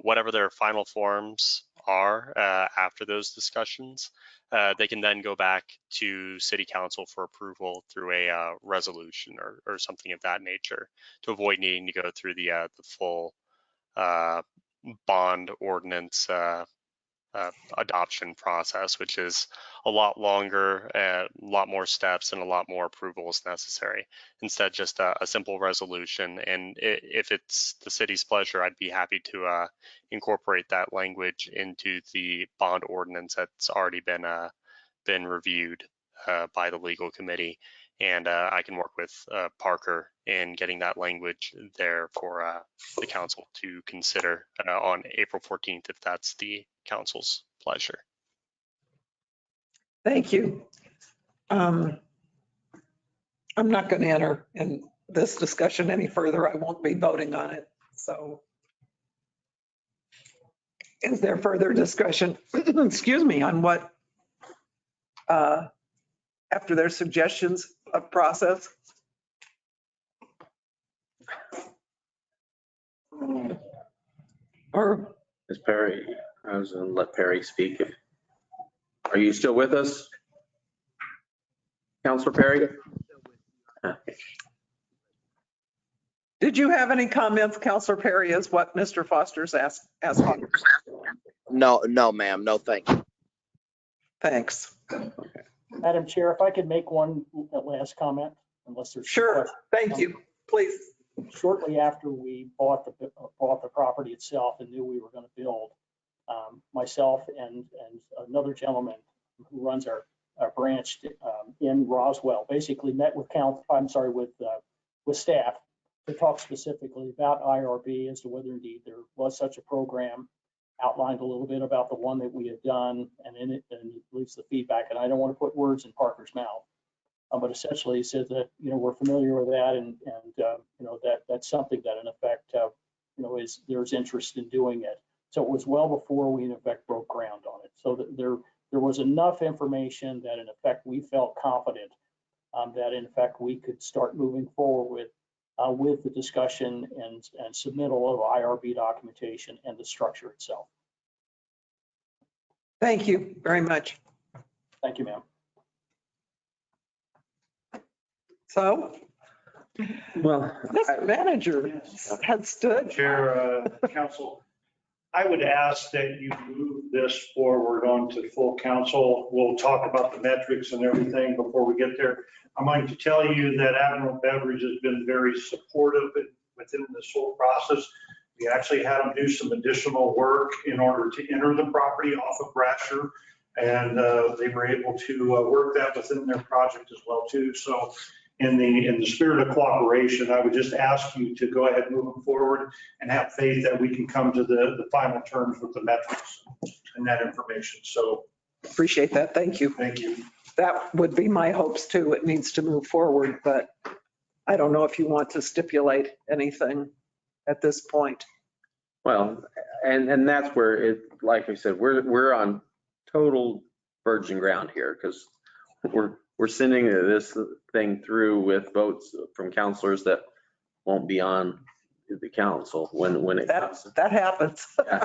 [SPEAKER 12] whatever their final forms are after those discussions, they can then go back to City Council for approval through a resolution or something of that nature, to avoid needing to go through the full bond ordinance adoption process, which is a lot longer, a lot more steps, and a lot more approvals necessary. Instead, just a simple resolution. And if it's the city's pleasure, I'd be happy to incorporate that language into the bond ordinance that's already been reviewed by the legal committee. And I can work with Parker in getting that language there for the council to consider on April 14th, if that's the council's pleasure.
[SPEAKER 2] Thank you. I'm not going to enter in this discussion any further. I won't be voting on it. So is there further discussion, excuse me, on what, after their suggestions of process? Or
[SPEAKER 5] Ms. Perry, I was going to let Perry speak. Are you still with us? Counselor Perry?
[SPEAKER 2] did you have any comments, Counselor Perry, is what Mr. Foster's asking?
[SPEAKER 4] No, ma'am. No, thank you.
[SPEAKER 2] Thanks.
[SPEAKER 11] Madam Chair, if I could make one last comment, unless there's.
[SPEAKER 2] Sure. Thank you. Please.
[SPEAKER 11] Shortly after we bought the property itself and knew we were going to build, myself and another gentleman who runs our branch in Roswell basically met with with staff to talk specifically about IRB as to whether indeed there was such a program, outlined a little bit about the one that we had done, and in it leaves the feedback. And I don't want to put words in Parker's mouth, but essentially he said that, we're familiar with that, and that's something that in effect, there's interest in doing it. So it was well before we in effect broke ground on it. So that there was enough information that in effect we felt confident that in fact we could start moving forward with the discussion and submittal of IRB documentation and the structure itself.
[SPEAKER 2] Thank you very much.
[SPEAKER 11] Thank you, ma'am.
[SPEAKER 2] So,
[SPEAKER 5] Well,
[SPEAKER 2] Mr. Manager had stood.
[SPEAKER 13] Chair, council, I would ask that you move this forward onto full council. We'll talk about the metrics and everything before we get there. I'm going to tell you that Admiral Beverage has been very supportive within this whole process. We actually had them do some additional work in order to enter the property off of Brasher, and they were able to work that within their project as well too. So in the spirit of cooperation, I would just ask you to go ahead moving forward and have faith that we can come to the final terms with the metrics and that information. So
[SPEAKER 2] Appreciate that. Thank you.
[SPEAKER 13] thank you.
[SPEAKER 2] That would be my hopes too. It needs to move forward, but I don't know if you want to stipulate anything at this point.
[SPEAKER 5] well, and that's where it, like we said, we're on total virgin ground here because we're sending this thing through with votes from counselors that won't be on the council when it comes.
[SPEAKER 2] That happens.
[SPEAKER 5] Yeah.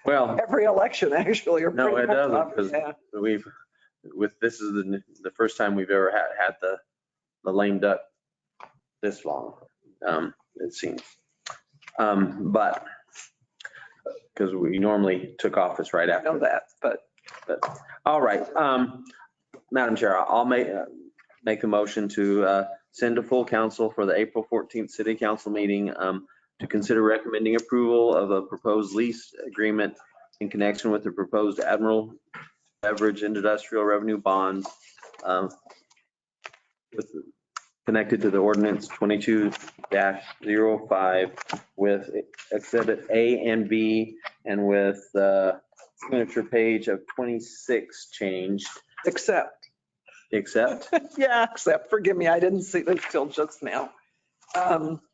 [SPEAKER 5] Well,
[SPEAKER 2] Every election actually. Or
[SPEAKER 5] no, it
[SPEAKER 2] pretty much,
[SPEAKER 5] doesn't, because
[SPEAKER 2] yeah.
[SPEAKER 5] this is the first time we've ever had the lame duck this long, it seems. But because we normally took office right
[SPEAKER 2] I
[SPEAKER 5] after.
[SPEAKER 2] know that, but
[SPEAKER 5] All right, Madam Chair, I'll make a motion to send to full council for the April 14th city council meeting to consider recommending approval of a proposed lease agreement in connection with the proposed Admiral Beverage Industrial Revenue Bond connected to the ordinance 22-05 with exhibit A and B, and with the signature page of 26 changed.
[SPEAKER 2] except, forgive me, I didn't see this till just now.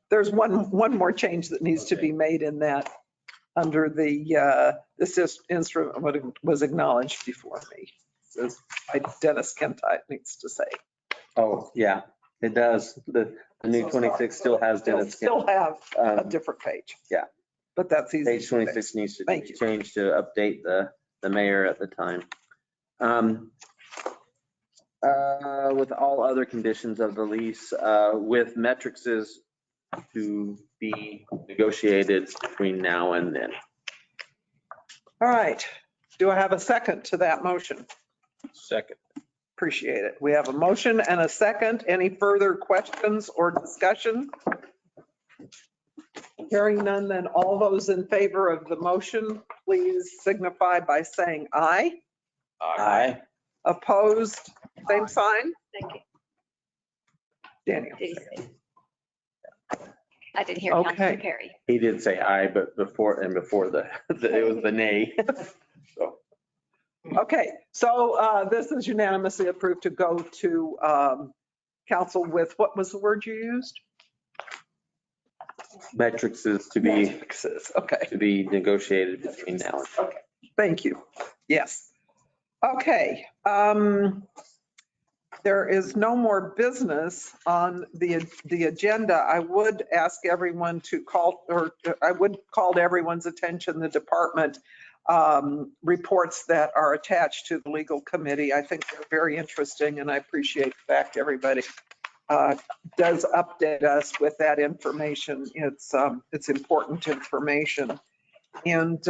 [SPEAKER 2] There's one more change that needs to be made in that under the, this instrument what was acknowledged before me. Says by Dennis Kentite needs to say.
[SPEAKER 5] Oh, yeah, it does. The new 26 still has Dennis.
[SPEAKER 2] Still have a different page.
[SPEAKER 5] Yeah.
[SPEAKER 2] But that's easy.
[SPEAKER 5] Page 26 needs to
[SPEAKER 2] Thank
[SPEAKER 5] be
[SPEAKER 2] you.
[SPEAKER 5] changed to update the mayor at the time. With all other conditions of the lease, with metrics to be negotiated between now and then.
[SPEAKER 2] All right. Do I have a second to that motion?
[SPEAKER 5] Second.
[SPEAKER 2] Appreciate it. We have a motion and a second. Any further questions or discussion? Hearing none, then all those in favor of the motion, please signify by saying aye.
[SPEAKER 5] Aye.
[SPEAKER 2] Opposed, same sign.
[SPEAKER 3] Thank you.
[SPEAKER 2] Daniel.
[SPEAKER 3] Did he say? I didn't hear
[SPEAKER 2] Okay.
[SPEAKER 3] Councilman Perry.
[SPEAKER 5] He did say aye, but before the it was the nay. So
[SPEAKER 2] Okay, so this is unanimously approved to go to council with, what was the word you used?
[SPEAKER 5] metrics is to
[SPEAKER 2] Okay.
[SPEAKER 5] be negotiated between now and.
[SPEAKER 2] Okay, thank you. Yes. Okay. There is no more business on the agenda. I would ask everyone to call, or I would call to everyone's attention the department reports that are attached to the legal committee. I think they're very interesting, and I appreciate the fact everybody does update us with that information. It's important information. And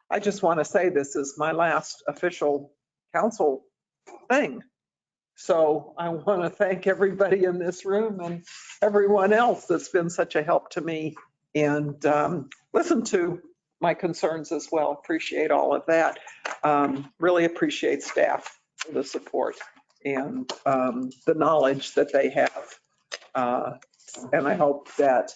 [SPEAKER 2] I just want to say this is my last official council thing. So I want to thank everybody in this room and everyone else that's been such a help to me and listen to my concerns as well. Appreciate all of that. Really appreciate staff for the support and the knowledge that they have. And I hope that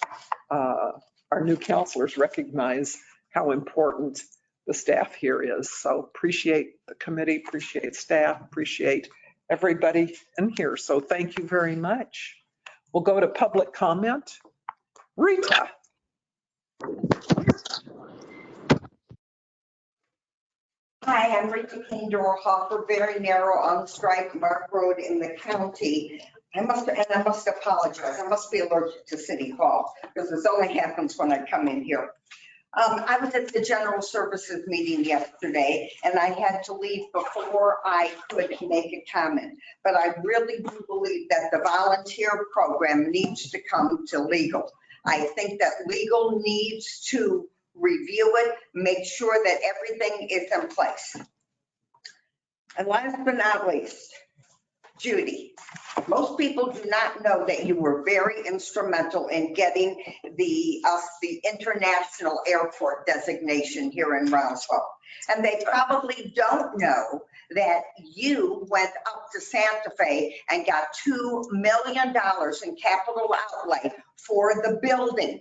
[SPEAKER 2] our new counselors recognize how important the staff here is. So appreciate the committee, appreciate staff, appreciate everybody in here. So thank you very much. We'll go to public comment. Rita.
[SPEAKER 14] Hi, I'm Rita Kane-Dorhofer, very narrow on strike Mark Road in the county. I must apologize. I must be allergic to City Hall because this only happens when I come in here. I was at the General Services meeting yesterday and I had to leave before I could make a comment. But I really do believe that the volunteer program needs to come to legal. I think that legal needs to review it, make sure that everything is in place. And last but not least, Judy, most people do not know that you were very instrumental in getting the international airport designation here in Roswell. And they probably don't know that you went up to Santa Fe and got $2 million in capital outlay for the building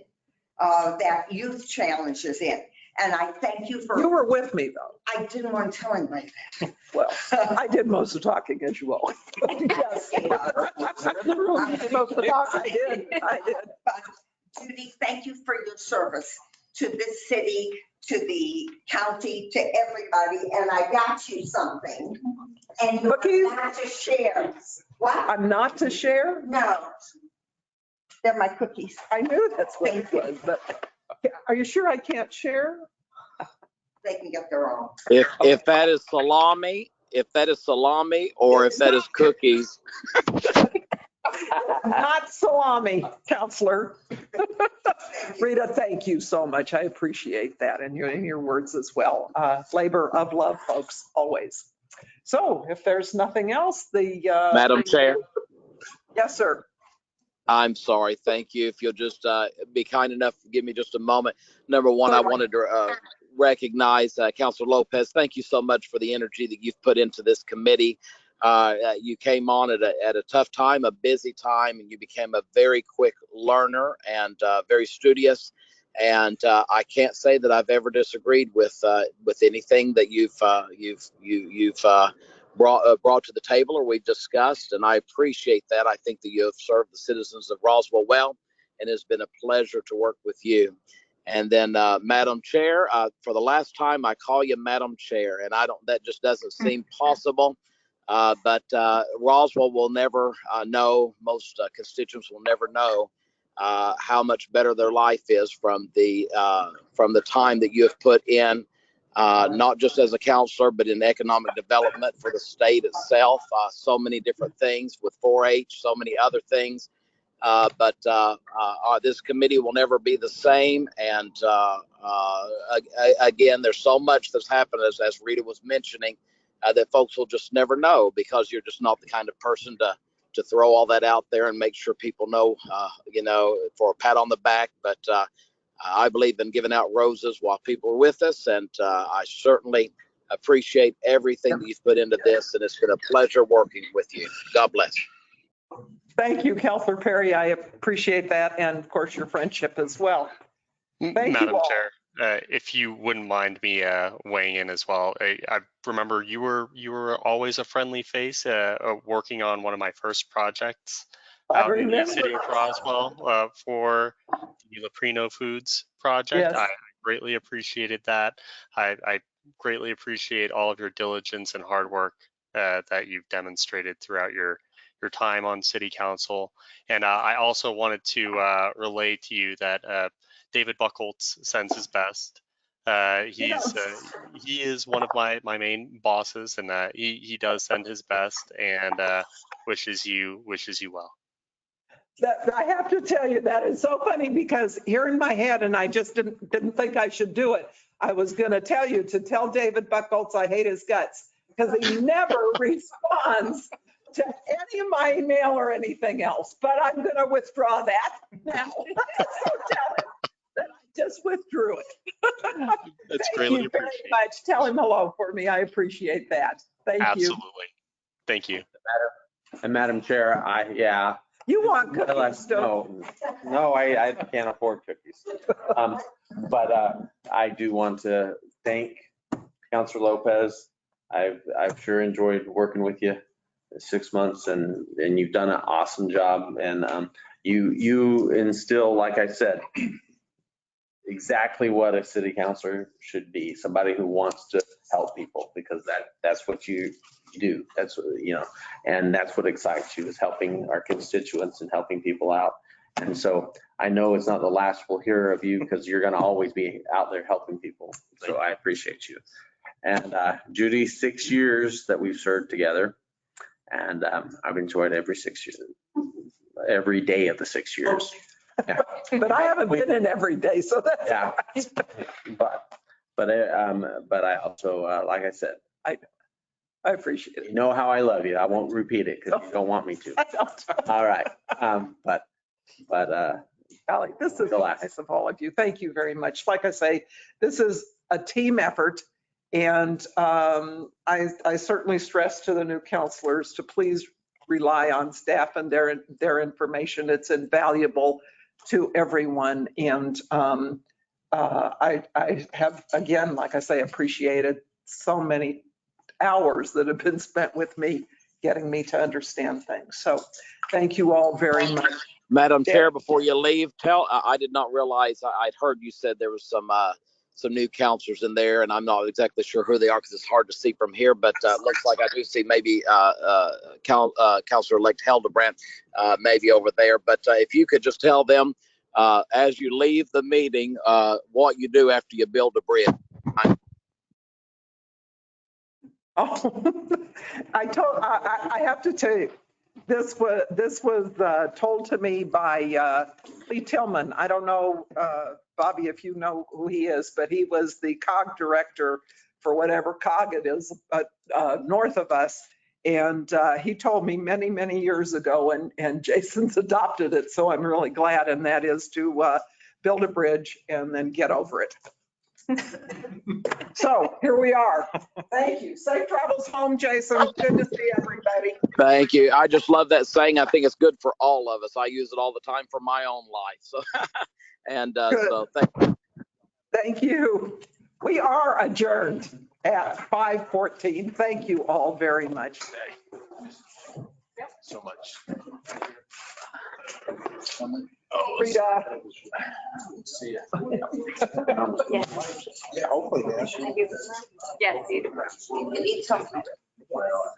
[SPEAKER 14] that Youth Challenge is in. And I thank you for.
[SPEAKER 2] You were with me though.
[SPEAKER 14] I didn't want to tell him like that.
[SPEAKER 2] Well, I did most of the talking as you always. Yes. Most of the talk I did.
[SPEAKER 14] But Judy, thank you for your service to this city, to the county, to everybody. And I got you something. And you're not to share. What?
[SPEAKER 2] I'm not to share?
[SPEAKER 14] No. They're my cookies.
[SPEAKER 2] I knew that's what it was, but are you sure I can't share?
[SPEAKER 14] They can get their own.
[SPEAKER 4] If that is salami, or if that is cookies.
[SPEAKER 2] Not salami, counselor. Rita, thank you so much. I appreciate that and your words as well. Labor of love, folks, always. So if there's nothing else,
[SPEAKER 4] Madam Chair.
[SPEAKER 2] Yes, sir.
[SPEAKER 4] I'm sorry. Thank you. If you'll just be kind enough to give me just a moment. Number one, I wanted to recognize Councilor Lopez. Thank you so much for the energy that you've put into this committee. You came on at a tough time, a busy time, and you became a very quick learner and very studious. And I can't say that I've ever disagreed with anything that you've brought to the table or we've discussed, and I appreciate that. I think that you have served the citizens of Roswell well, and it's been a pleasure to work with you. And then, Madam Chair, for the last time, I call you Madam Chair, and that just doesn't seem possible. But Roswell will never know, most constituents will never know how much better their life is from the time that you have put in, not just as a counselor, but in economic development for the state itself. So many different things with 4-H, so many other things. But this committee will never be the same. And again, there's so much that's happened, as Rita was mentioning, that folks will just never know, because you're just not the kind of person to throw all that out there and make sure people know, for a pat on the back. But I believe in giving out roses while people are with us. And I certainly appreciate everything that you've put into this. And it's been a pleasure working with you. God bless.
[SPEAKER 2] Thank you, Councilor Perry. I appreciate that. And of course, your friendship as well. Thank
[SPEAKER 12] Madam
[SPEAKER 2] you all.
[SPEAKER 12] Chair, if you wouldn't mind me weighing in as well, I remember you were always a friendly face working on one of my first projects out in the city of Roswell for the Leprino Foods project.
[SPEAKER 2] Yes.
[SPEAKER 12] I greatly appreciated that. I greatly appreciate all of your diligence and hard work that you've demonstrated throughout your time on city council. And I also wanted to relay to you that David Buchholz sends his best. He is one of my main bosses, and he does send his best and wishes you well.
[SPEAKER 2] I have to tell you, that is so funny, because here in my head, and I just didn't think I should do it, I was going to tell you to tell David Buchholz I hate his guts, because he never responds to any of my email or anything else. But I'm going to withdraw that now. So tell him that I just withdrew it.
[SPEAKER 12] That's
[SPEAKER 2] Thank
[SPEAKER 12] greatly
[SPEAKER 2] you very
[SPEAKER 12] appreciated.
[SPEAKER 2] much. Tell him hello for me. I appreciate that. Thank you.
[SPEAKER 12] Absolutely. Thank you.
[SPEAKER 5] And Madam Chair,
[SPEAKER 2] You want cookies, don't
[SPEAKER 5] No, I can't afford cookies. But I do want to thank Councilor Lopez. I've sure enjoyed working with you 6 months, and you've done an awesome job. And you instill, like I said, exactly what a city councilor should be, somebody who wants to help people, because that's what you do. That's and that's what excites you, is helping our constituents and helping people out. And so I know it's not the last we'll hear of you, because you're going to always be out there helping people. So I appreciate you. And Judy, 6 years that we've served together, and I've enjoyed every 6 years, every day of the 6 years. Yeah.
[SPEAKER 2] But I haven't been in every day, so that's
[SPEAKER 5] But I also, like I said,
[SPEAKER 2] I appreciate it.
[SPEAKER 5] you know how I love you. I won't repeat it because you don't want me to. All right.
[SPEAKER 2] Golly, this is nice of all of you. Thank you very much. Like I say, this is a team effort. And I certainly stress to the new counselors to please rely on staff and their information. It's invaluable to everyone. And I have, again, like I say, appreciated so many hours that have been spent with me, getting me to understand things. So thank you all very much.
[SPEAKER 4] Madam Chair, before you leave, I did not realize, I'd heard you said there was some new counselors in there, and I'm not exactly sure who they are because it's hard to see from here, but looks like I do see maybe Counselor-elect Hildebrandt maybe over there. But if you could just tell them as you leave the meeting what you do after you build a bridge.
[SPEAKER 2] I have to tell you, this was told to me by Lee Tillman. I don't know, Bobby, if you know who he is, but he was the COG director for whatever COG it is north of us. And he told me many, many years ago, and Jason's adopted it. So I'm really glad. And that is to build a bridge and then get over it. So here we are. Thank you. Safe travels home, Jason. Good to see everybody.
[SPEAKER 4] Thank you. I just love that saying. I think it's good for all of us. I use it all the time for my own life. So, and so thank you.
[SPEAKER 2] Thank you. We are adjourned at 5:14. Thank you all very much.
[SPEAKER 10] So much.
[SPEAKER 2] Rita.
[SPEAKER 10] See ya.
[SPEAKER 3] Yes.
[SPEAKER 10] Yeah, hopefully.
[SPEAKER 3] Yes, you do.
[SPEAKER 14] You can eat something.
[SPEAKER 10] Well,